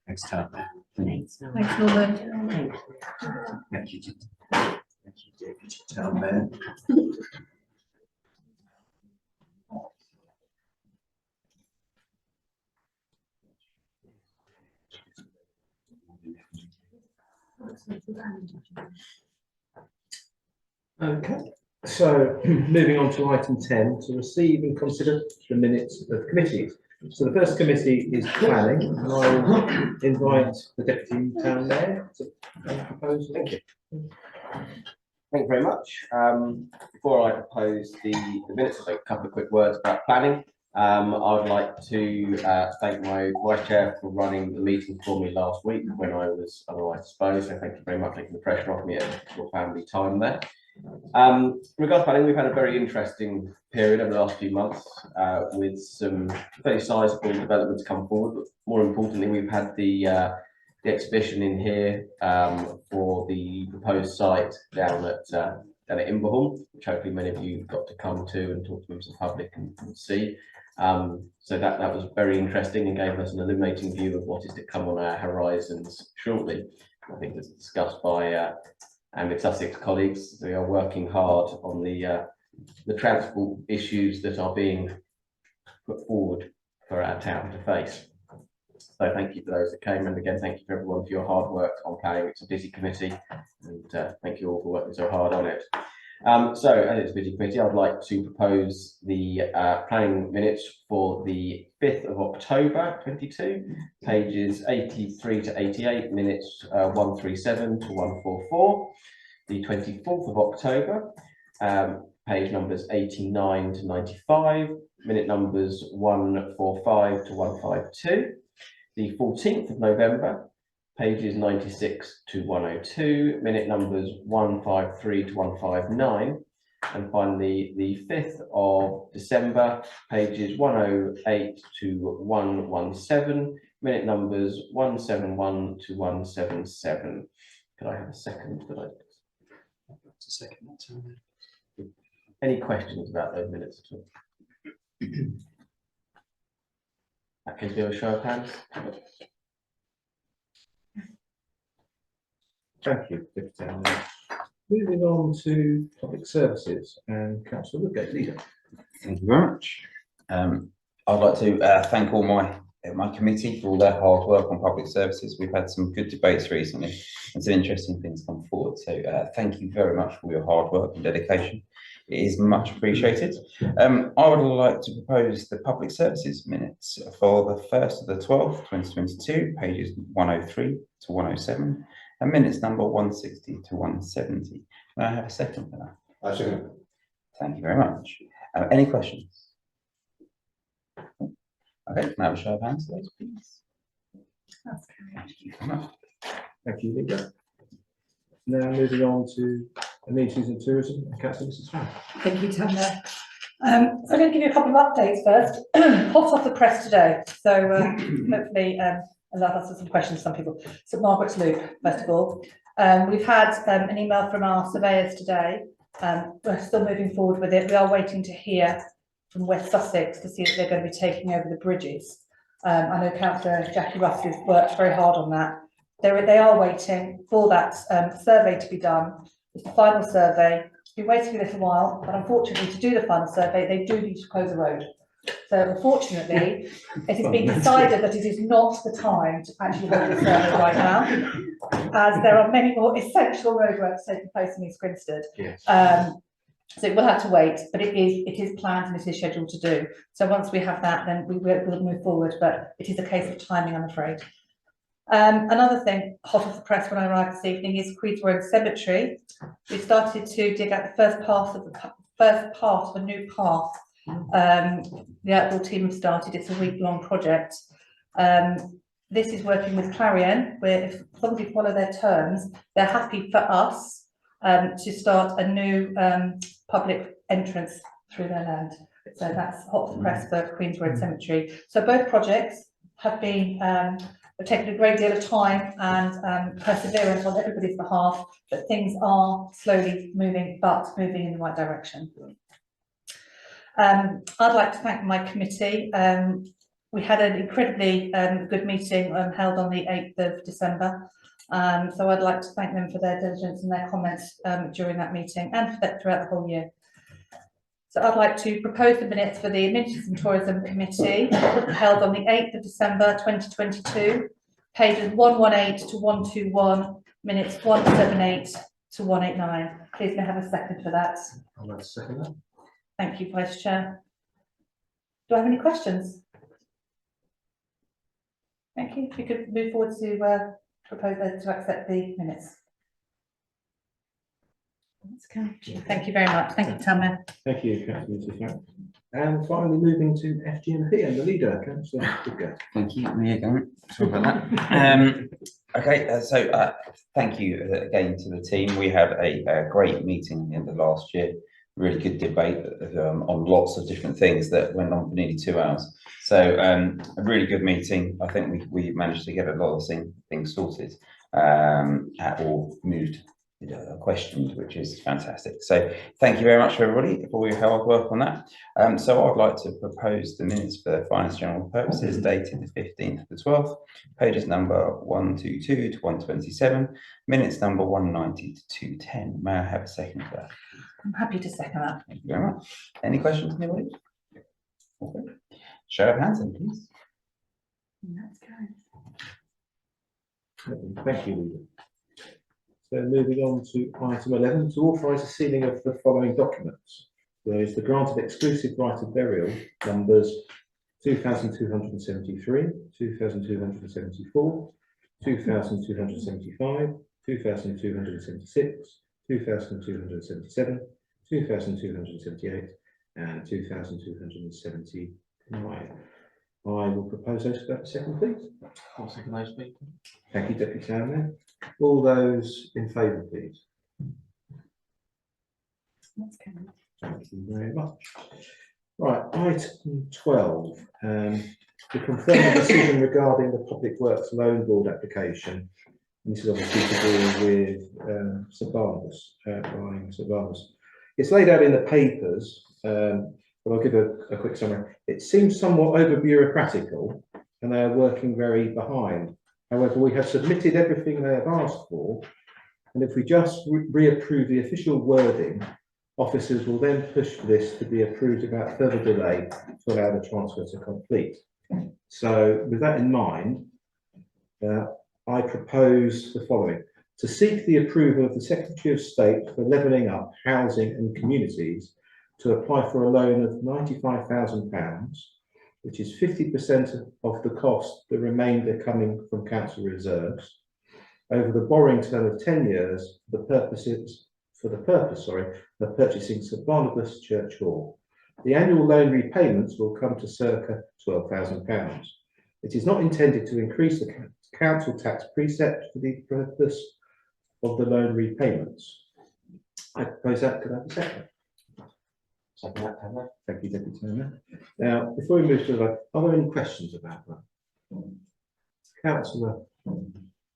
Thanks, Tom. Thanks, Norman. Thanks, Norman. Thank you, Deputy Town Mayor. Okay, so moving on to item 10, to receive and consider the minutes of committees. So the first committee is planning, and I will invite the Deputy Town Mayor to propose. Thank you. Thank you very much. Before I propose the minutes, I'll say a couple of quick words about planning. I would like to thank my vice chair for running the meeting for me last week when I was otherwise disposed. So thank you very much for taking the pressure off me at your family time there. In regards to planning, we've had a very interesting period over the last few months with some very sizable developments come forward. But more importantly, we've had the exhibition in here for the proposed site down at Imberham, which hopefully many of you got to come to and talk to members of the public and see. So that was very interesting and gave us an illuminating view of what is to come on our horizons shortly. I think it's discussed by and with Sussex colleagues. We are working hard on the transport issues that are being put forward for our town to face. So thank you for those that came, and again, thank you for everyone for your hard work on planning. It's a busy committee, and thank you all for working so hard on it. So as it's a busy committee, I'd like to propose the planning minutes for the 5th of October 22, pages 83 to 88, minutes 137 to 144. The 24th of October, page numbers 89 to 95, minute numbers 145 to 152. The 14th of November, pages 96 to 102, minute numbers 153 to 159. And finally, the 5th of December, pages 108 to 117, minute numbers 171 to 177. Could I have a second for those? To second that time. Any questions about those minutes at all? That gives you a show of hands. Thank you, Deputy Town Mayor. Moving on to public services and Councillor Woodgate, leader. Thank you very much. I'd like to thank all my committee for all their hard work on public services. We've had some good debates recently and some interesting things come forward. So thank you very much for your hard work and dedication. It is much appreciated. I would like to propose the public services minutes for the 1st of the 12th, 2022, pages 103 to 107, and minutes number 160 to 170. May I have a second for that? I second. Thank you very much. Any questions? Okay, can I have a show of hands for those, please? Thank you very much. Thank you, leader. now moving on to amenities and tourism, Councillor Mrs. Farrell. Thank you, Tanya. So I'm going to give you a couple of updates first. Hot off the press today, so hopefully allow us for some questions. Some people. St Margaret's Loop first of all. We've had an email from our surveyors today. We're still moving forward with it. We are waiting to hear from West Sussex to see if they're going to be taking over the bridges. I know Councillor Jackie Russ has worked very hard on that. They are waiting for that survey to be done. It's the final survey. It's been waiting a little while, but unfortunately to do the final survey, they do need to close the road. So unfortunately, it has been decided that it is not the time to actually hold the survey right now, as there are many more essential roadworks taking place in East Grinstead. Yes. So we'll have to wait, but it is planned and it is scheduled to do. So once we have that, then we'll move forward, but it is a case of timing, I'm afraid. Another thing hot off the press when I arrived this evening is Queen's Road Cemetery. We started to dig out the first part of a new path. The outdoor team have started. It's a week-long project. This is working with Clarion, where if as long as we follow their terms, they're happy for us to start a new public entrance through their land. So that's hot off the press for Queen's Road Cemetery. So both projects have been have taken a great deal of time and perseverance on everybody's behalf, but things are slowly moving, but moving in the right direction. I'd like to thank my committee. We had an incredibly good meeting held on the 8th of December. So I'd like to thank them for their diligence and their comments during that meeting and for that throughout the whole year. So I'd like to propose the minutes for the Amenities and Tourism Committee held on the 8th of December 2022, pages 118 to 121, minutes 178 to 189. Please may I have a second for that? I'd like to second that. Thank you, Vice Chair. Do I have any questions? Thank you. If you could move forward to propose to accept the minutes. Thank you very much. Thank you, Tamara. Thank you, Councillor Mrs. Farrell. And finally moving to FGMP and the leader, Councillor Goodger. Thank you, me again. Sorry about that. Okay, so thank you again to the team. We had a great meeting in the last year. Really good debate on lots of different things that went on for nearly 2 hours. So a really good meeting. I think we managed to get a lot of things sorted or moved, questioned, which is fantastic. So thank you very much for everybody for your hard work on that. So I'd like to propose the minutes for the finance general purposes dated the 15th of the 12th, pages number 122 to 127, minutes number 190 to 210. May I have a second for that? I'm happy to second that. Thank you very much. Any questions, anybody? Okay. Show of hands, then, please. Let's go. Thank you, Leader. So moving on to item 11, to authorise the sealing of the following documents. There is the grant of exclusive right of burial numbers 2,273, 2,274, 2,275, 2,276, 2,277, 2,278 and 2,279. I will propose those for that second, please. I'll second those, please. Thank you, Deputy Town Mayor. All those in favour, please. Thank you very much. Right, item 12. To confirm the decision regarding the Public Works Loan Board application. And this is obviously to do with St Barnabas, buying St Barnabas. It's laid out in the papers, but I'll give a quick summary. It seems somewhat over bureaucratical and they are working very behind. However, we have submitted everything they have asked for, and if we just reapprove the official wording, officers will then push for this to be approved without further delay to allow the transfer to complete. So with that in mind, I propose the following: to seek the approval of the Secretary of State for Levelling Up Housing and Communities to apply for a loan of £95,000, which is 50% of the cost, the remainder coming from council reserves, over the borrowing term of 10 years for the purpose of purchasing St Barnabas Church Hall. The annual loan repayments will come to circa £12,000. It is not intended to increase the council tax precept for the purpose of the loan repayments. I propose that, could I have a second? Second that, Hannah. Thank you, Deputy Chairman. Now, before we move to the vote, are there any questions about that? Councillor.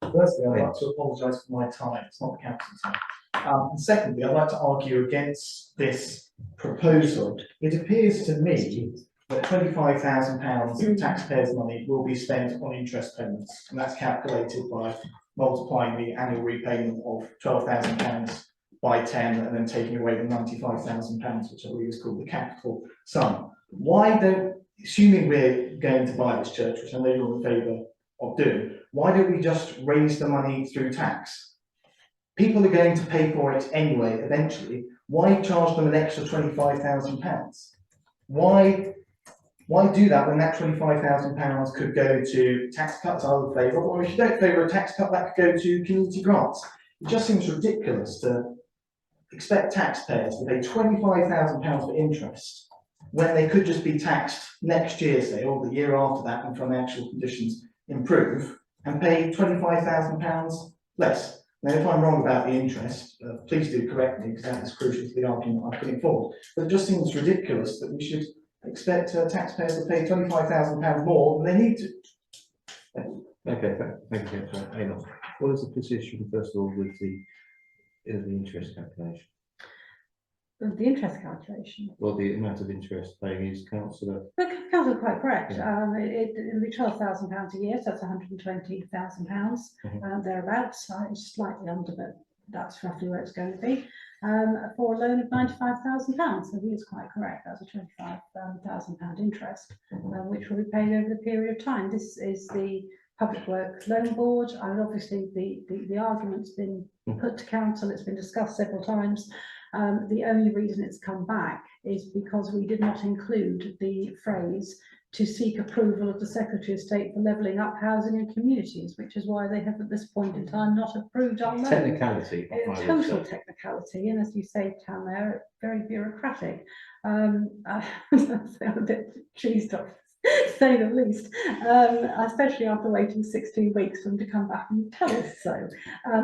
Firstly, I'd like to apologise for my time, it's not the council's time. And secondly, I'd like to argue against this proposal. It appears to me that £25,000 of taxpayers' money will be spent on interest payments, and that's calculated by multiplying the annual repayment of £12,000 by 10 and then taking away the £95,000, which I believe is called the capital sum. Why don't, assuming we're going to buy this church, which I know you're in favour of doing, why don't we just raise the money through tax? People are going to pay for it anyway, eventually. Why charge them an extra £25,000? Why do that when that £25,000 could go to tax cuts? I would favour, or if you don't favour a tax cut, that could go to community grants. It just seems ridiculous to expect taxpayers to pay £25,000 for interest when they could just be taxed next year, say, or the year after that, and financial conditions improve, and pay £25,000 less. Now, if I'm wrong about the interest, please do correct me, because that is crucial to the argument I'm putting forward. But it just seems ridiculous that we should expect taxpayers to pay £25,000 more than they need to. Okay, thank you, Councillor. What is the position, first of all, with the interest calculation? The interest calculation. Well, the amount of interest paying is Councillor. But Councillor quite correct. Yeah. It'll be £12,000 a year, so that's £120,000 thereabouts. It's slightly under, but that's roughly where it's going to be. For a loan of £95,000, so he is quite correct. That's a £25,000 interest, which will be paid over the period of time. This is the Public Works Loan Board, and obviously the argument's been put to council. It's been discussed several times. The only reason it's come back is because we did not include the phrase to seek approval of the Secretary of State for levelling up housing and communities, which is why they have at this point in time not approved our loan. Technicality. Total technicality, and as you say, Town Mayor, very bureaucratic. I'm a bit cheesed off, to say the least, especially after waiting 16 weeks for them to come back and tell us so.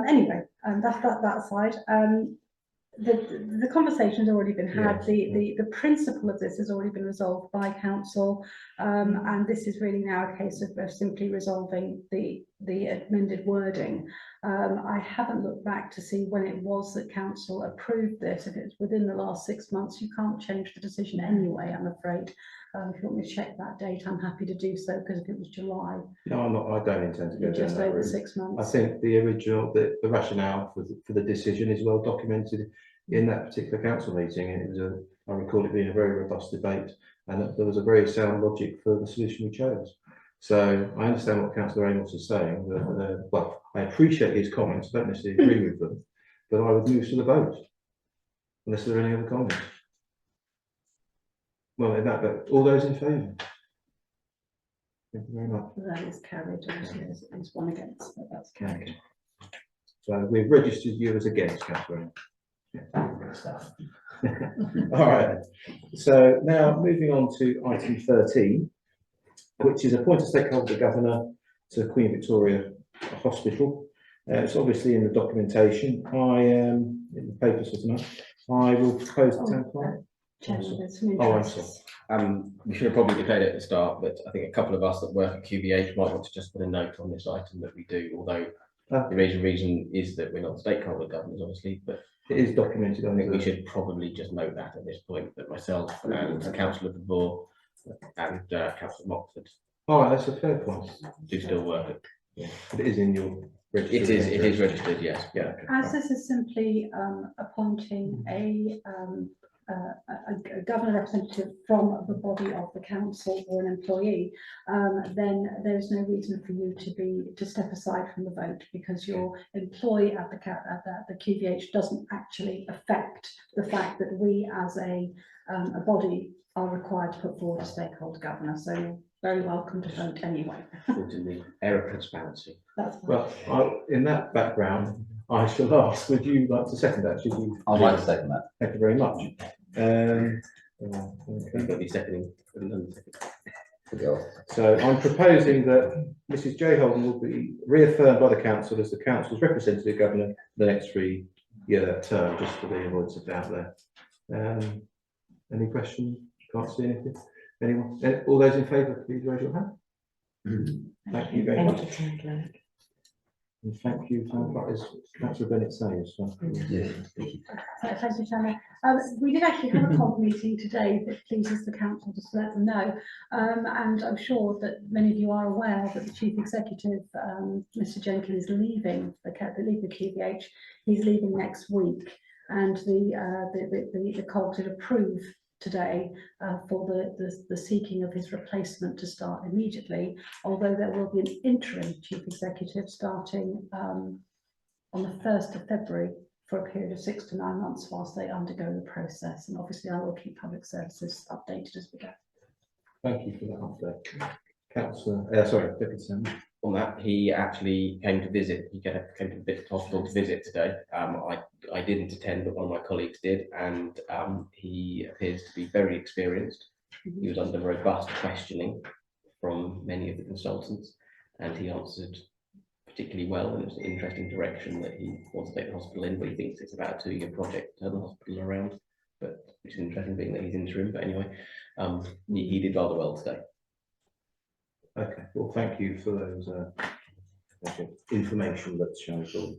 Anyway, that's that side. The conversation's already been had. The principle of this has already been resolved by council, and this is really now a case of simply resolving the amended wording. I haven't looked back to see when it was that council approved this. If it's within the last 6 months, you can't change the decision anyway, I'm afraid. If you want me to check that date, I'm happy to do so, because if it was July. No, I'm not. I don't intend to go down Just that over route. 6 months. I think the original, the rationale for the decision is well documented in that particular council meeting. It was I recall it being a very robust debate, and there was a very sound logic for the solution we chose. So I understand what Councillor Amos is saying. That, well, I appreciate his comments. I don't necessarily agree with them, but I would move to the vote unless there are any other comments. Well, but all those in favour? Thank you very much. That is carried. There's one against, but that's carried. So we've registered you as against, Councillor. All right. So now moving on to item 13, which is appoint a stakeholder governor to Queen Victoria Hospital. It's obviously in the documentation. In the papers for tonight. I will propose the town clerk. We should have probably declared it at the start, but I think a couple of us that work at QVH might want to just put a note on this item that we do, although the reason is that we're not stakeholder governors, obviously, but it is documented. I think we should probably just note that at this point, that myself and Councillor Devore and Councillor Moxford. All right, that's a fair point. Do still work at. Yeah, it is in your. It is registered, yes. Yeah. As this is simply appointing a governor representative from the body of the council or an employee, then there is no reason for you to step aside from the vote, because your employee at the QVH doesn't actually affect the fact that we as a body are required to put forward a stakeholder governor. So you're very welcome to vote anyway. In the air of transparency. That's fine. Well, in that background, I shall ask, would you like to second that? I'd like to second that. Thank you very much. You've got to be seconding. So I'm proposing that Mrs J Holden will be reaffirmed by the council as the council's representative governor for the next 3-year term, just for the avoidance of doubt there. Any questions? Can't see anything. Anyone? All those in favour, please raise your hand. Thank you very much. And thank you, as Councillor Bennett says. Thank you, Chairman. We did actually have a COG meeting today that pleases the council, just to let them know. And I'm sure that many of you are aware that the Chief Executive, Mr Jenkins, is leaving the QVH. He's leaving next week, and the COG did approve today for the seeking of his replacement to start immediately, although there will be an interim chief executive starting on the 1st of February for a period of 6 to 9 months whilst they undergo the process. And obviously I will keep public services updated as we go. Thank you for that update. Councillor, Deputy Sam. On that, he actually came to visit. He came to the hospital to visit today. I didn't attend, but one of my colleagues did, and he appears to be very experienced. He was under robust questioning from many of the consultants, and he answered particularly well, and it's an interesting direction that he wants to take the hospital in, but he thinks it's about a 2-year project to turn the hospital around, but which is interesting being that he's interim. But anyway, he did rather well today. Okay, well, thank you for those information that's shown forward.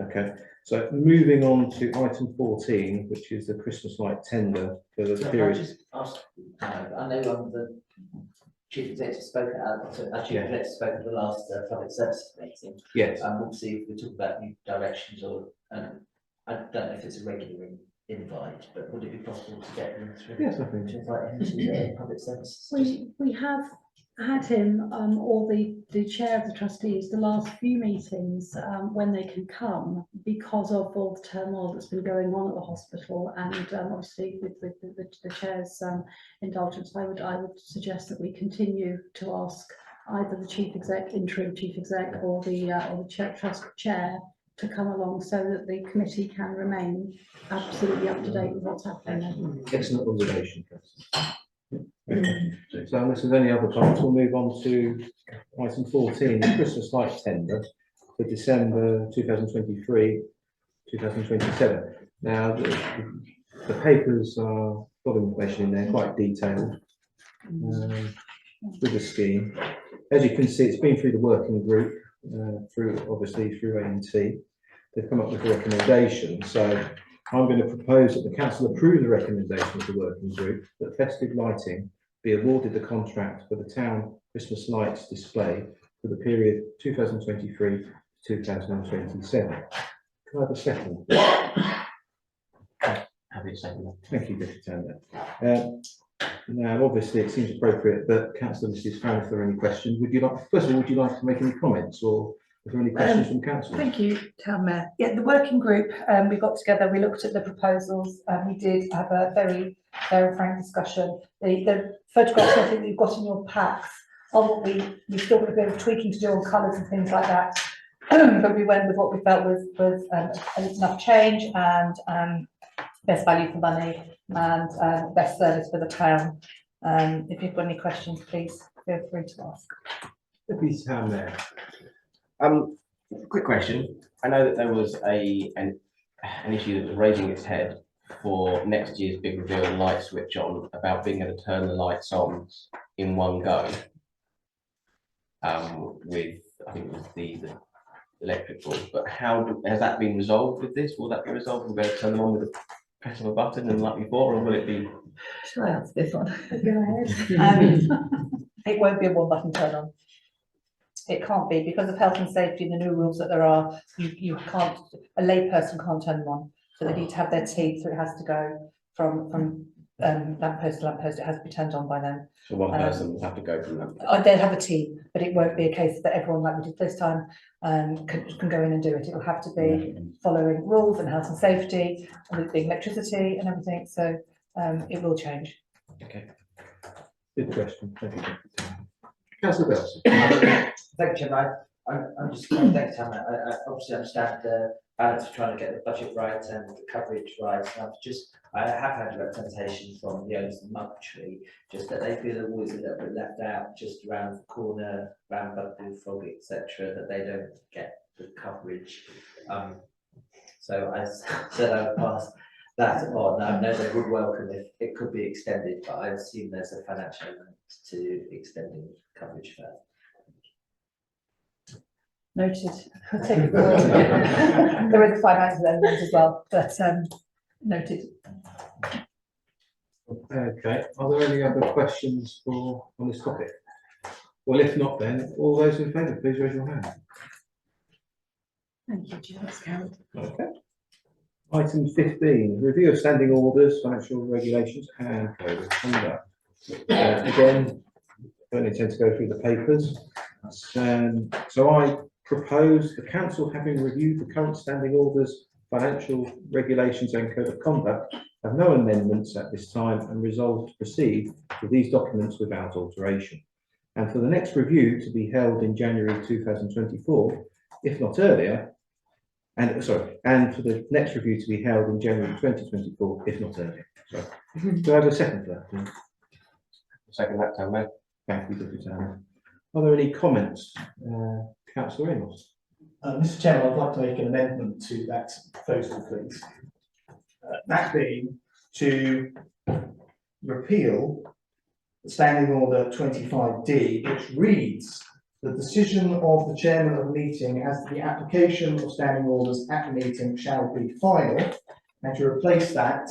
Okay, so moving on to item 14, which is the Christmas light tender for the period. Can I just ask, I know the Chief Executive spoke at the last public services meeting. Yes. Obviously, if we talk about new directions, or I don't know if it's a regular invite, but would it be possible to get them through? Yes, I think. To invite him to public services? We have had him, or the chair of the trustees, the last few meetings when they can come, because of all the turmoil that's been going on at the hospital, and obviously with the chair's indulgence, I would suggest that we continue to ask either the chief exec, interim chief exec, or the trust chair to come along so that the committee can remain absolutely up to date with what's happening. Excellent observation, Councillor. So unless there's any other comments, we'll move on to item 14, the Christmas light tender for December 2023-2027. Now, the papers are got information in there, quite detailed, with the scheme. As you can see, it's been through the working group, through A&T. They've come up with a recommendation. So I'm going to propose that the council approve the recommendation of the working group that Festive Lighting be awarded the contract for the town Christmas lights display for the period 2023 to 2027. Can I have a second? Happy to second that. Thank you, Deputy Tender. Now, obviously, it seems appropriate that Councillor Mrs. Farron, if there are any questions, first of all, would you like to make any comments, or are there any questions from council? Thank you, Town Mayor. Yeah, the working group, we got together, we looked at the proposals, and we did have a very frank discussion. The photographs I think you've got in your packs are what we've still got a bit of tweaking to do on colours and things like that. But we went with what we felt was enough change and best value for money and best service for the town. If you've got any questions, please feel free to ask. Deputy Town Mayor. Quick question. I know that there was an issue that was raising its head for next year's big reveal light switch on, about being able to turn the lights on in one go. With, I think it was the electric bulb, but has that been resolved with this? Will that be resolved? We'll be able to turn them on with the press of a button and like before, or will it be? Shall I answer this one? Go ahead. It won't be a one button turn on. It can't be, because of health and safety and the new rules that there are. You can't, a layperson can't turn them on, so they need to have their teeth, so it has to go from lamppost to lamppost. It has to be turned on by them. So one person will have to go from that. They'll have a team, but it won't be a case that everyone, like we did this time, can go in and do it. It will have to be following rules and health and safety, and with being electricity and everything. So it will change. Okay. Good question. Thank you. Councillor Bells. Thank you, Chairman. I'm just thanks, Hannah. I obviously understand the balance of trying to get the budget right and the coverage right. And I was just I have had representation from the owners of Monktree, just that they feel they're always a little bit left out, just around the corner, around Bugby, Frog, etc., that they don't get the coverage. So I said I would pass that on. I know they would welcome if it could be extended, but I assume there's a financial element to extending coverage further. Noted. I'll take it forward. There is a financial element as well, but noted. Okay, are there any other questions on this topic? Well, if not, then all those in favour, please raise your hand. Thank you, Chair. Okay. Item 15, review of standing orders, financial regulations and code of conduct. Again, don't intend to go through the papers. So I propose the council, having reviewed the current standing orders, financial regulations and code of conduct, have no amendments at this time and resolve to proceed with these documents without alteration. And for the next review to be held in January 2024, if not earlier, and for the next review to be held in January 2024, if not earlier. So, do I have a second for that, please? Second that, Town Mayor. Thank you, Deputy Town. Are there any comments? Councillor Amos. Mr. Chairman, I'd like to make an amendment to that proposal, please. That being to repeal the Standing Order 25D, which reads: the decision of the chairman of the meeting as to the application of standing orders at the meeting shall be final, and to replace that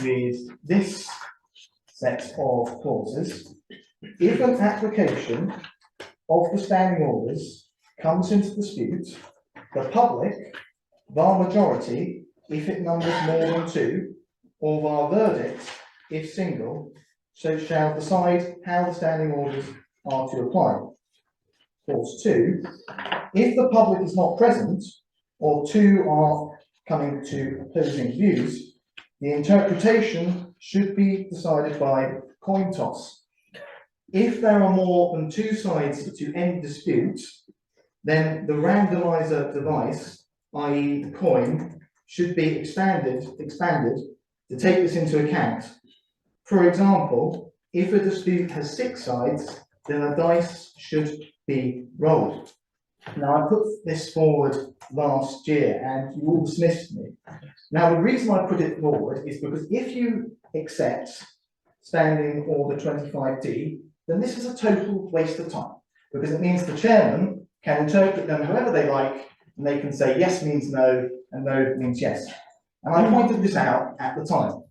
with this set of clauses. If an application of the standing orders comes into dispute, the public, bar majority, if it numbers more than 2, or bar verdict, if single, so shall decide how the standing orders are to apply. Clause 2, if the public is not present, or 2 are coming to opposing views, the interpretation should be decided by coin toss. If there are more than 2 sides to any dispute, then the randomizer device, i.e. the coin, should be expanded to take this into account. For example, if a dispute has 6 sides, then a dice should be rolled. Now, I put this forward last year and you all dismissed me. Now, the reason I put it forward is because if you accept Standing Order 25D, then this is a total waste of time, because it means the chairman can interpret them however they like, and they can say yes means no and no means yes. And I pointed this out at the time.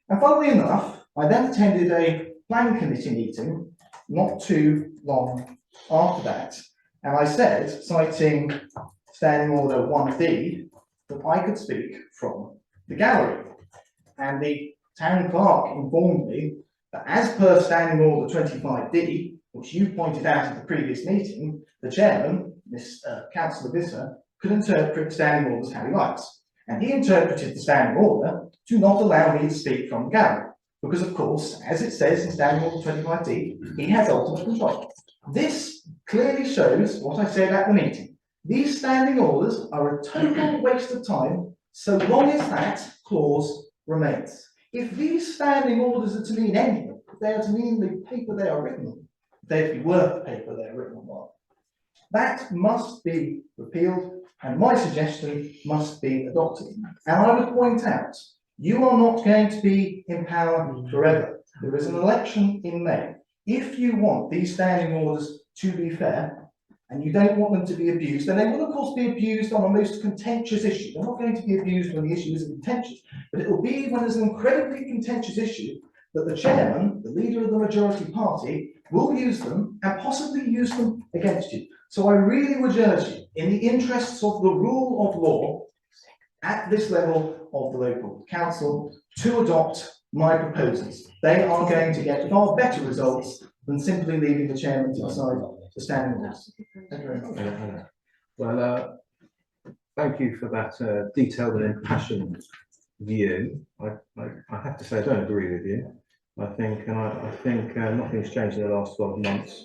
And funnily enough, I then attended a planning committee meeting not too long after that, and I said, citing Standing Order 1D, that I could speak from the gallery. And the town clerk informed me that as per Standing Order 25D, which you pointed out at the previous meeting, the chairman, Councillor Visser, could interpret standing orders how he likes. And he interpreted the standing order to not allow me to speak from the gallery, because of course, as it says in Standing Order 25D, he has ultimate control. This clearly shows what I said at the meeting. These standing orders are a total waste of time, so long as that clause remains. If these standing orders are to mean anything, if they are to mean the paper they are written on, they'd be worth the paper they are written on. That must be repealed, and my suggestion must be adopted. And I would point out, you are not going to be in power forever. There is an election in May. If you want these standing orders to be fair, and you don't want them to be abused, then they will of course be abused on a most contentious issue. They're not going to be abused when the issue isn't contentious, but it will be when there's an incredibly contentious issue that the chairman, the leader of the majority party, will use them and possibly use them against you. So I really would urge you, in the interests of the rule of law, at this level of the local council, to adopt my proposals. They are going to get far better results than simply leaving the chairman to decide the standing orders. Thank you very much. Well, thank you for that detailed and impassioned view. I have to say I don't agree with you. I think nothing's changed in the last 12 months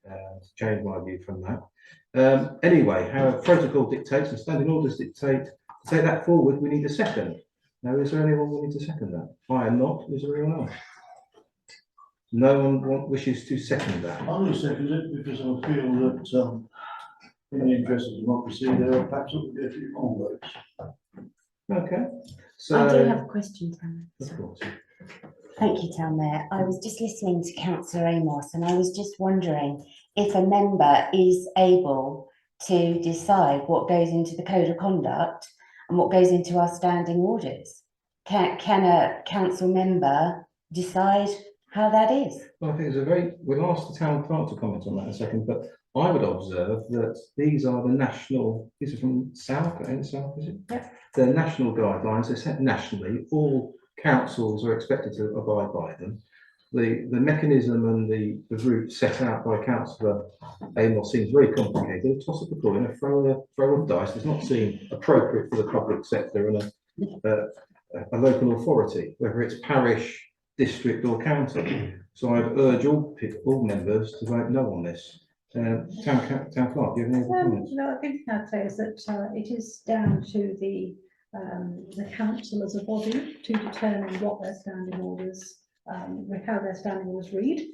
to change my view from that. Anyway, how protocol dictates and standing orders dictate, to take that forward, we need a second. Now, is there anyone willing to second that? I am not. Is there anyone else? No one wishes to second that. I'm going to second it because I feel that, in the interest of democracy, there are perhaps ought to be a few more votes. Okay. So, I do have a question, Town. of course. Thank you, Town Mayor. I was just listening to Councillor Amos and I was just wondering if a member is able to decide what goes into the code of conduct and what goes into our standing orders. Can a council member decide how that is? Well, I think it's a very, we'll ask the town clerk to comment on that in a second, but I would observe that these are the national, these are from South, South, is it? Yeah. They're national guidelines, they're set nationally, all councils are expected to abide by them. The mechanism and the route set out by Councillor Amos seems very complicated. A toss of a coin, a throw of dice does not seem appropriate for the public sector and a local authority, whether it's parish, district or county. So I'd urge all members to vote no on this. Town clerk, do you have any other comments? No, I think I'd say is that it is down to the council as a body to determine what their standing orders, how their standing orders read.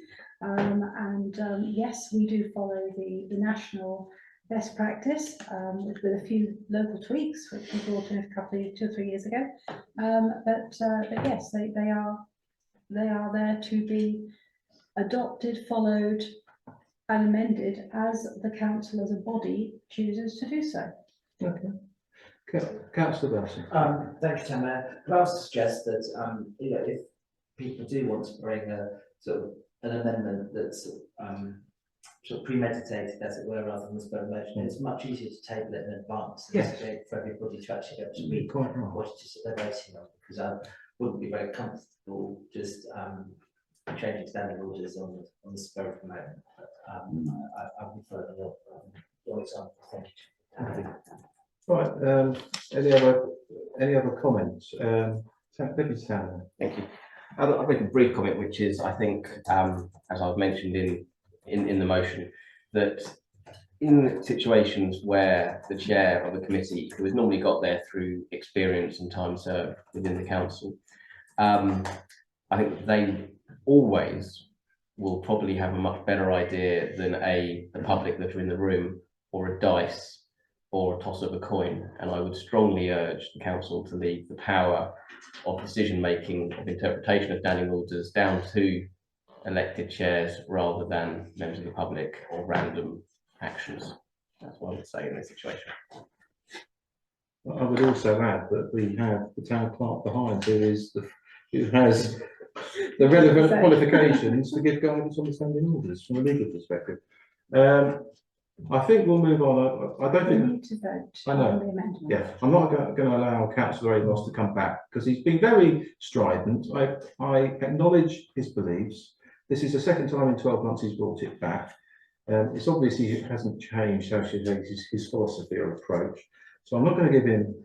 Yes, we do follow the national best practice with a few local tweaks, which we brought in a 2 or 3 years ago. But yes, they are there to be adopted, followed and amended as the council as a body chooses to do so. Okay. Councillor Dawson. Thank you, Chair Mayor. Could I also suggest that, if people do want to bring a sort of an amendment that's sort of premeditated, as it were, rather than the spur of motion, it's much easier to table it in advance. Yes. For everybody to actually go to read Quite right. what it is that they're voting on, because I wouldn't be very comfortable just changing standing orders on the spur of the moment. I would prefer your example. Thank you. Right. Any other comments? Deputy Town. Thank you. I'll make a brief comment, which is, I think, as I've mentioned in the motion, that in situations where the chair of the committee, who has normally got there through experience and time served within the council, I think they always will probably have a much better idea than the public that are in the room, or a dice, or a toss of a coin. And I would strongly urge the council to leave the power of decision making, of interpretation of standing orders down to elected chairs rather than members of the public or random actions. That's what I would say in this situation. I would also add that we have the town clerk behind who has the relevant qualifications to give guidance on the standing orders from a legal perspective. I think we'll move on. I don't think. We need to vote I know. on the amendment. Yeah, I'm not going to allow Councillor Amos to come back because he's been very strident. I acknowledge his beliefs. This is the second time in 12 months he's brought it back. It's obviously it hasn't changed how his philosophy or approach. So I'm not going to give him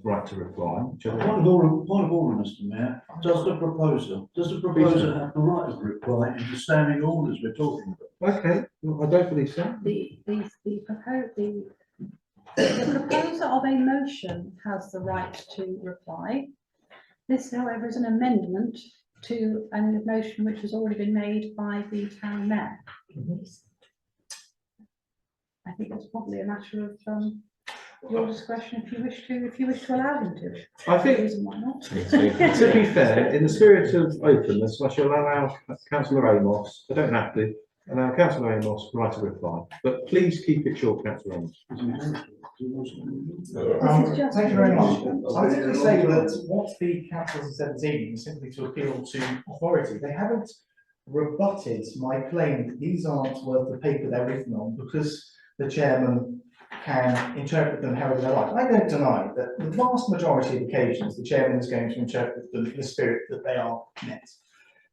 right to reply. Point of order, Mr. Mayor. Does the proposer have the right of reply in the standing orders we're talking about? Okay, well, I don't believe so. The proposer of a motion has the right to reply. This, however, is an amendment to a motion which has already been made by the town mayor. I think it's probably a matter of your discretion if you wish to allow him to. I think, why not? to be fair, in the spirit of openness, I shall allow Councillor Amos, I don't have to, allow Councillor Amos right to reply, but please keep it short, Councillor Amos. Thank you very much. I would simply say that what the council has said this evening is simply to appeal to authority. They haven't rebutted my claim that these aren't worth the paper they're written on because the chairman can interpret them however they like. I don't deny that the vast majority of occasions the chairman is going to interpret them in the spirit that they are meant.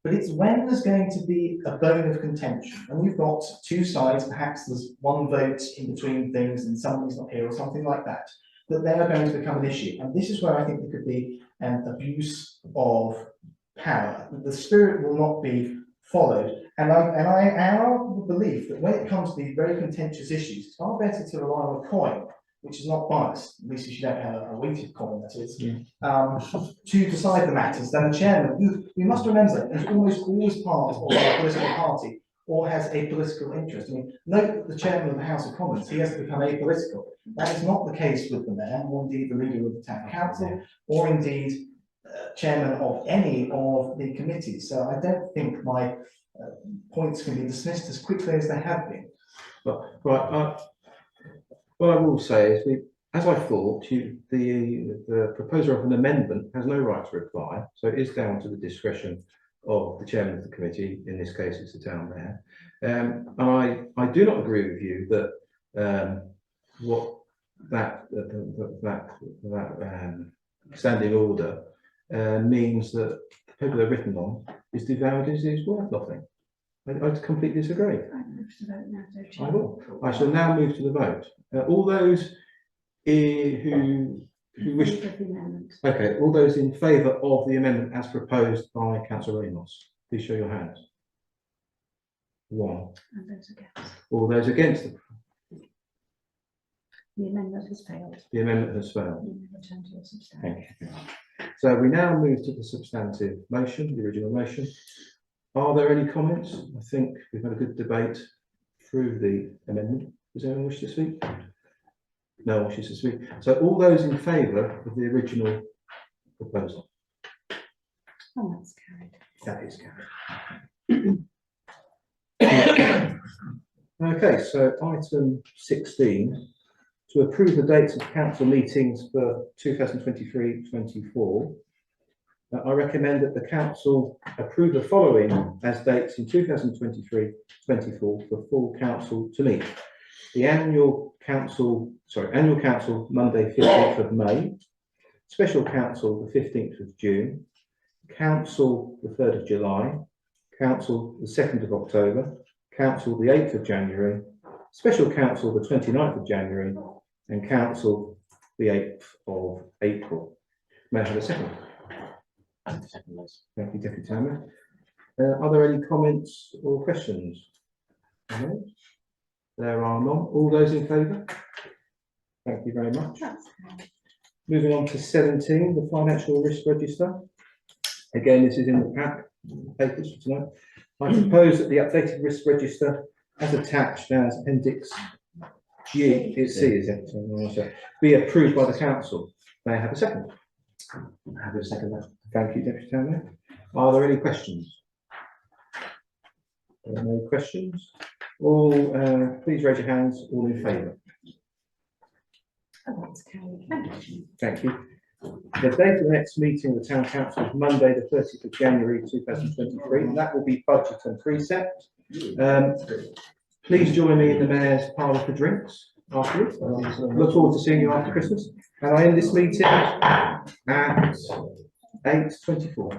But it's when there's going to be a bone of contention, and you've got two sides, perhaps there's one vote in between things and somebody's not here or something like that, that they are going to become an issue. And this is where I think there could be an abuse of power. The spirit will not be followed. And I am of the belief that when it comes to these very contentious issues, it's far better to rely on a coin which is not biased, at least if you don't have a weighted comment, that is, to decide the matters, then the chairman, who, you must remember, is almost always part of a political party or has a political interest. I mean, note that the chairman of the House of Commons, he has become apolitical. That is not the case with the mayor, or indeed the leader of the town council, or indeed chairman of any of the committees. So I don't think my points can be dismissed as quickly as they have been. But what I will say is, as I thought, the proposer of an amendment has no right to reply, so it is down to the discretion of the chairman of the committee. In this case, it's the town mayor. And I do not agree with you that standing order means that the paper they're written on is devalued as is worth nothing. I completely disagree. I will. I shall now move to the vote. All those who wish. Okay, all those in favour of the amendment as proposed by Councillor Amos, please show your hands. 1. All those against The amendment has failed. the amendment has failed. You may return to your substantive. Thank you. So we now move to the substantive motion, the original motion. Are there any comments? I think we've had a good debate through the amendment. Does anyone wish to speak? No one wishes to speak. So all those in favour of the original proposal? Oh, that's carried. That is carried. Okay, so item 16, to approve the dates of council meetings for 2023-24. I recommend that the council approve the following as dates in 2023-24 for full council to meet. The annual council Monday 15th of May, special council the 15th of June, council the 3rd of July, council the 2nd of October, council the 8th of January, special council the 29th of January, and council the 8th of April. May I have a second? Thank you, Deputy Chairman. Are there any comments or questions? No? There are none. All those in favour? Thank you very much. Moving on to 17, the financial risk register. Again, this is in the papers for tonight. I propose that the updated risk register, as attached as Appendix G, it's C, is it? Be approved by the council. May I have a second? I have a second. Thank you, Deputy Chairman. Are there any questions? There are no questions. All, please raise your hands. All in favour? Oh, that's carried. Thank you. Thank you. The date of the next meeting of the Town Council is Monday, the 30th of January 2023. That will be budget and precept. Please join me in the Mayor's Parlour for drinks afterwards. Look forward to seeing you after Christmas. And I end this meeting at 8:24.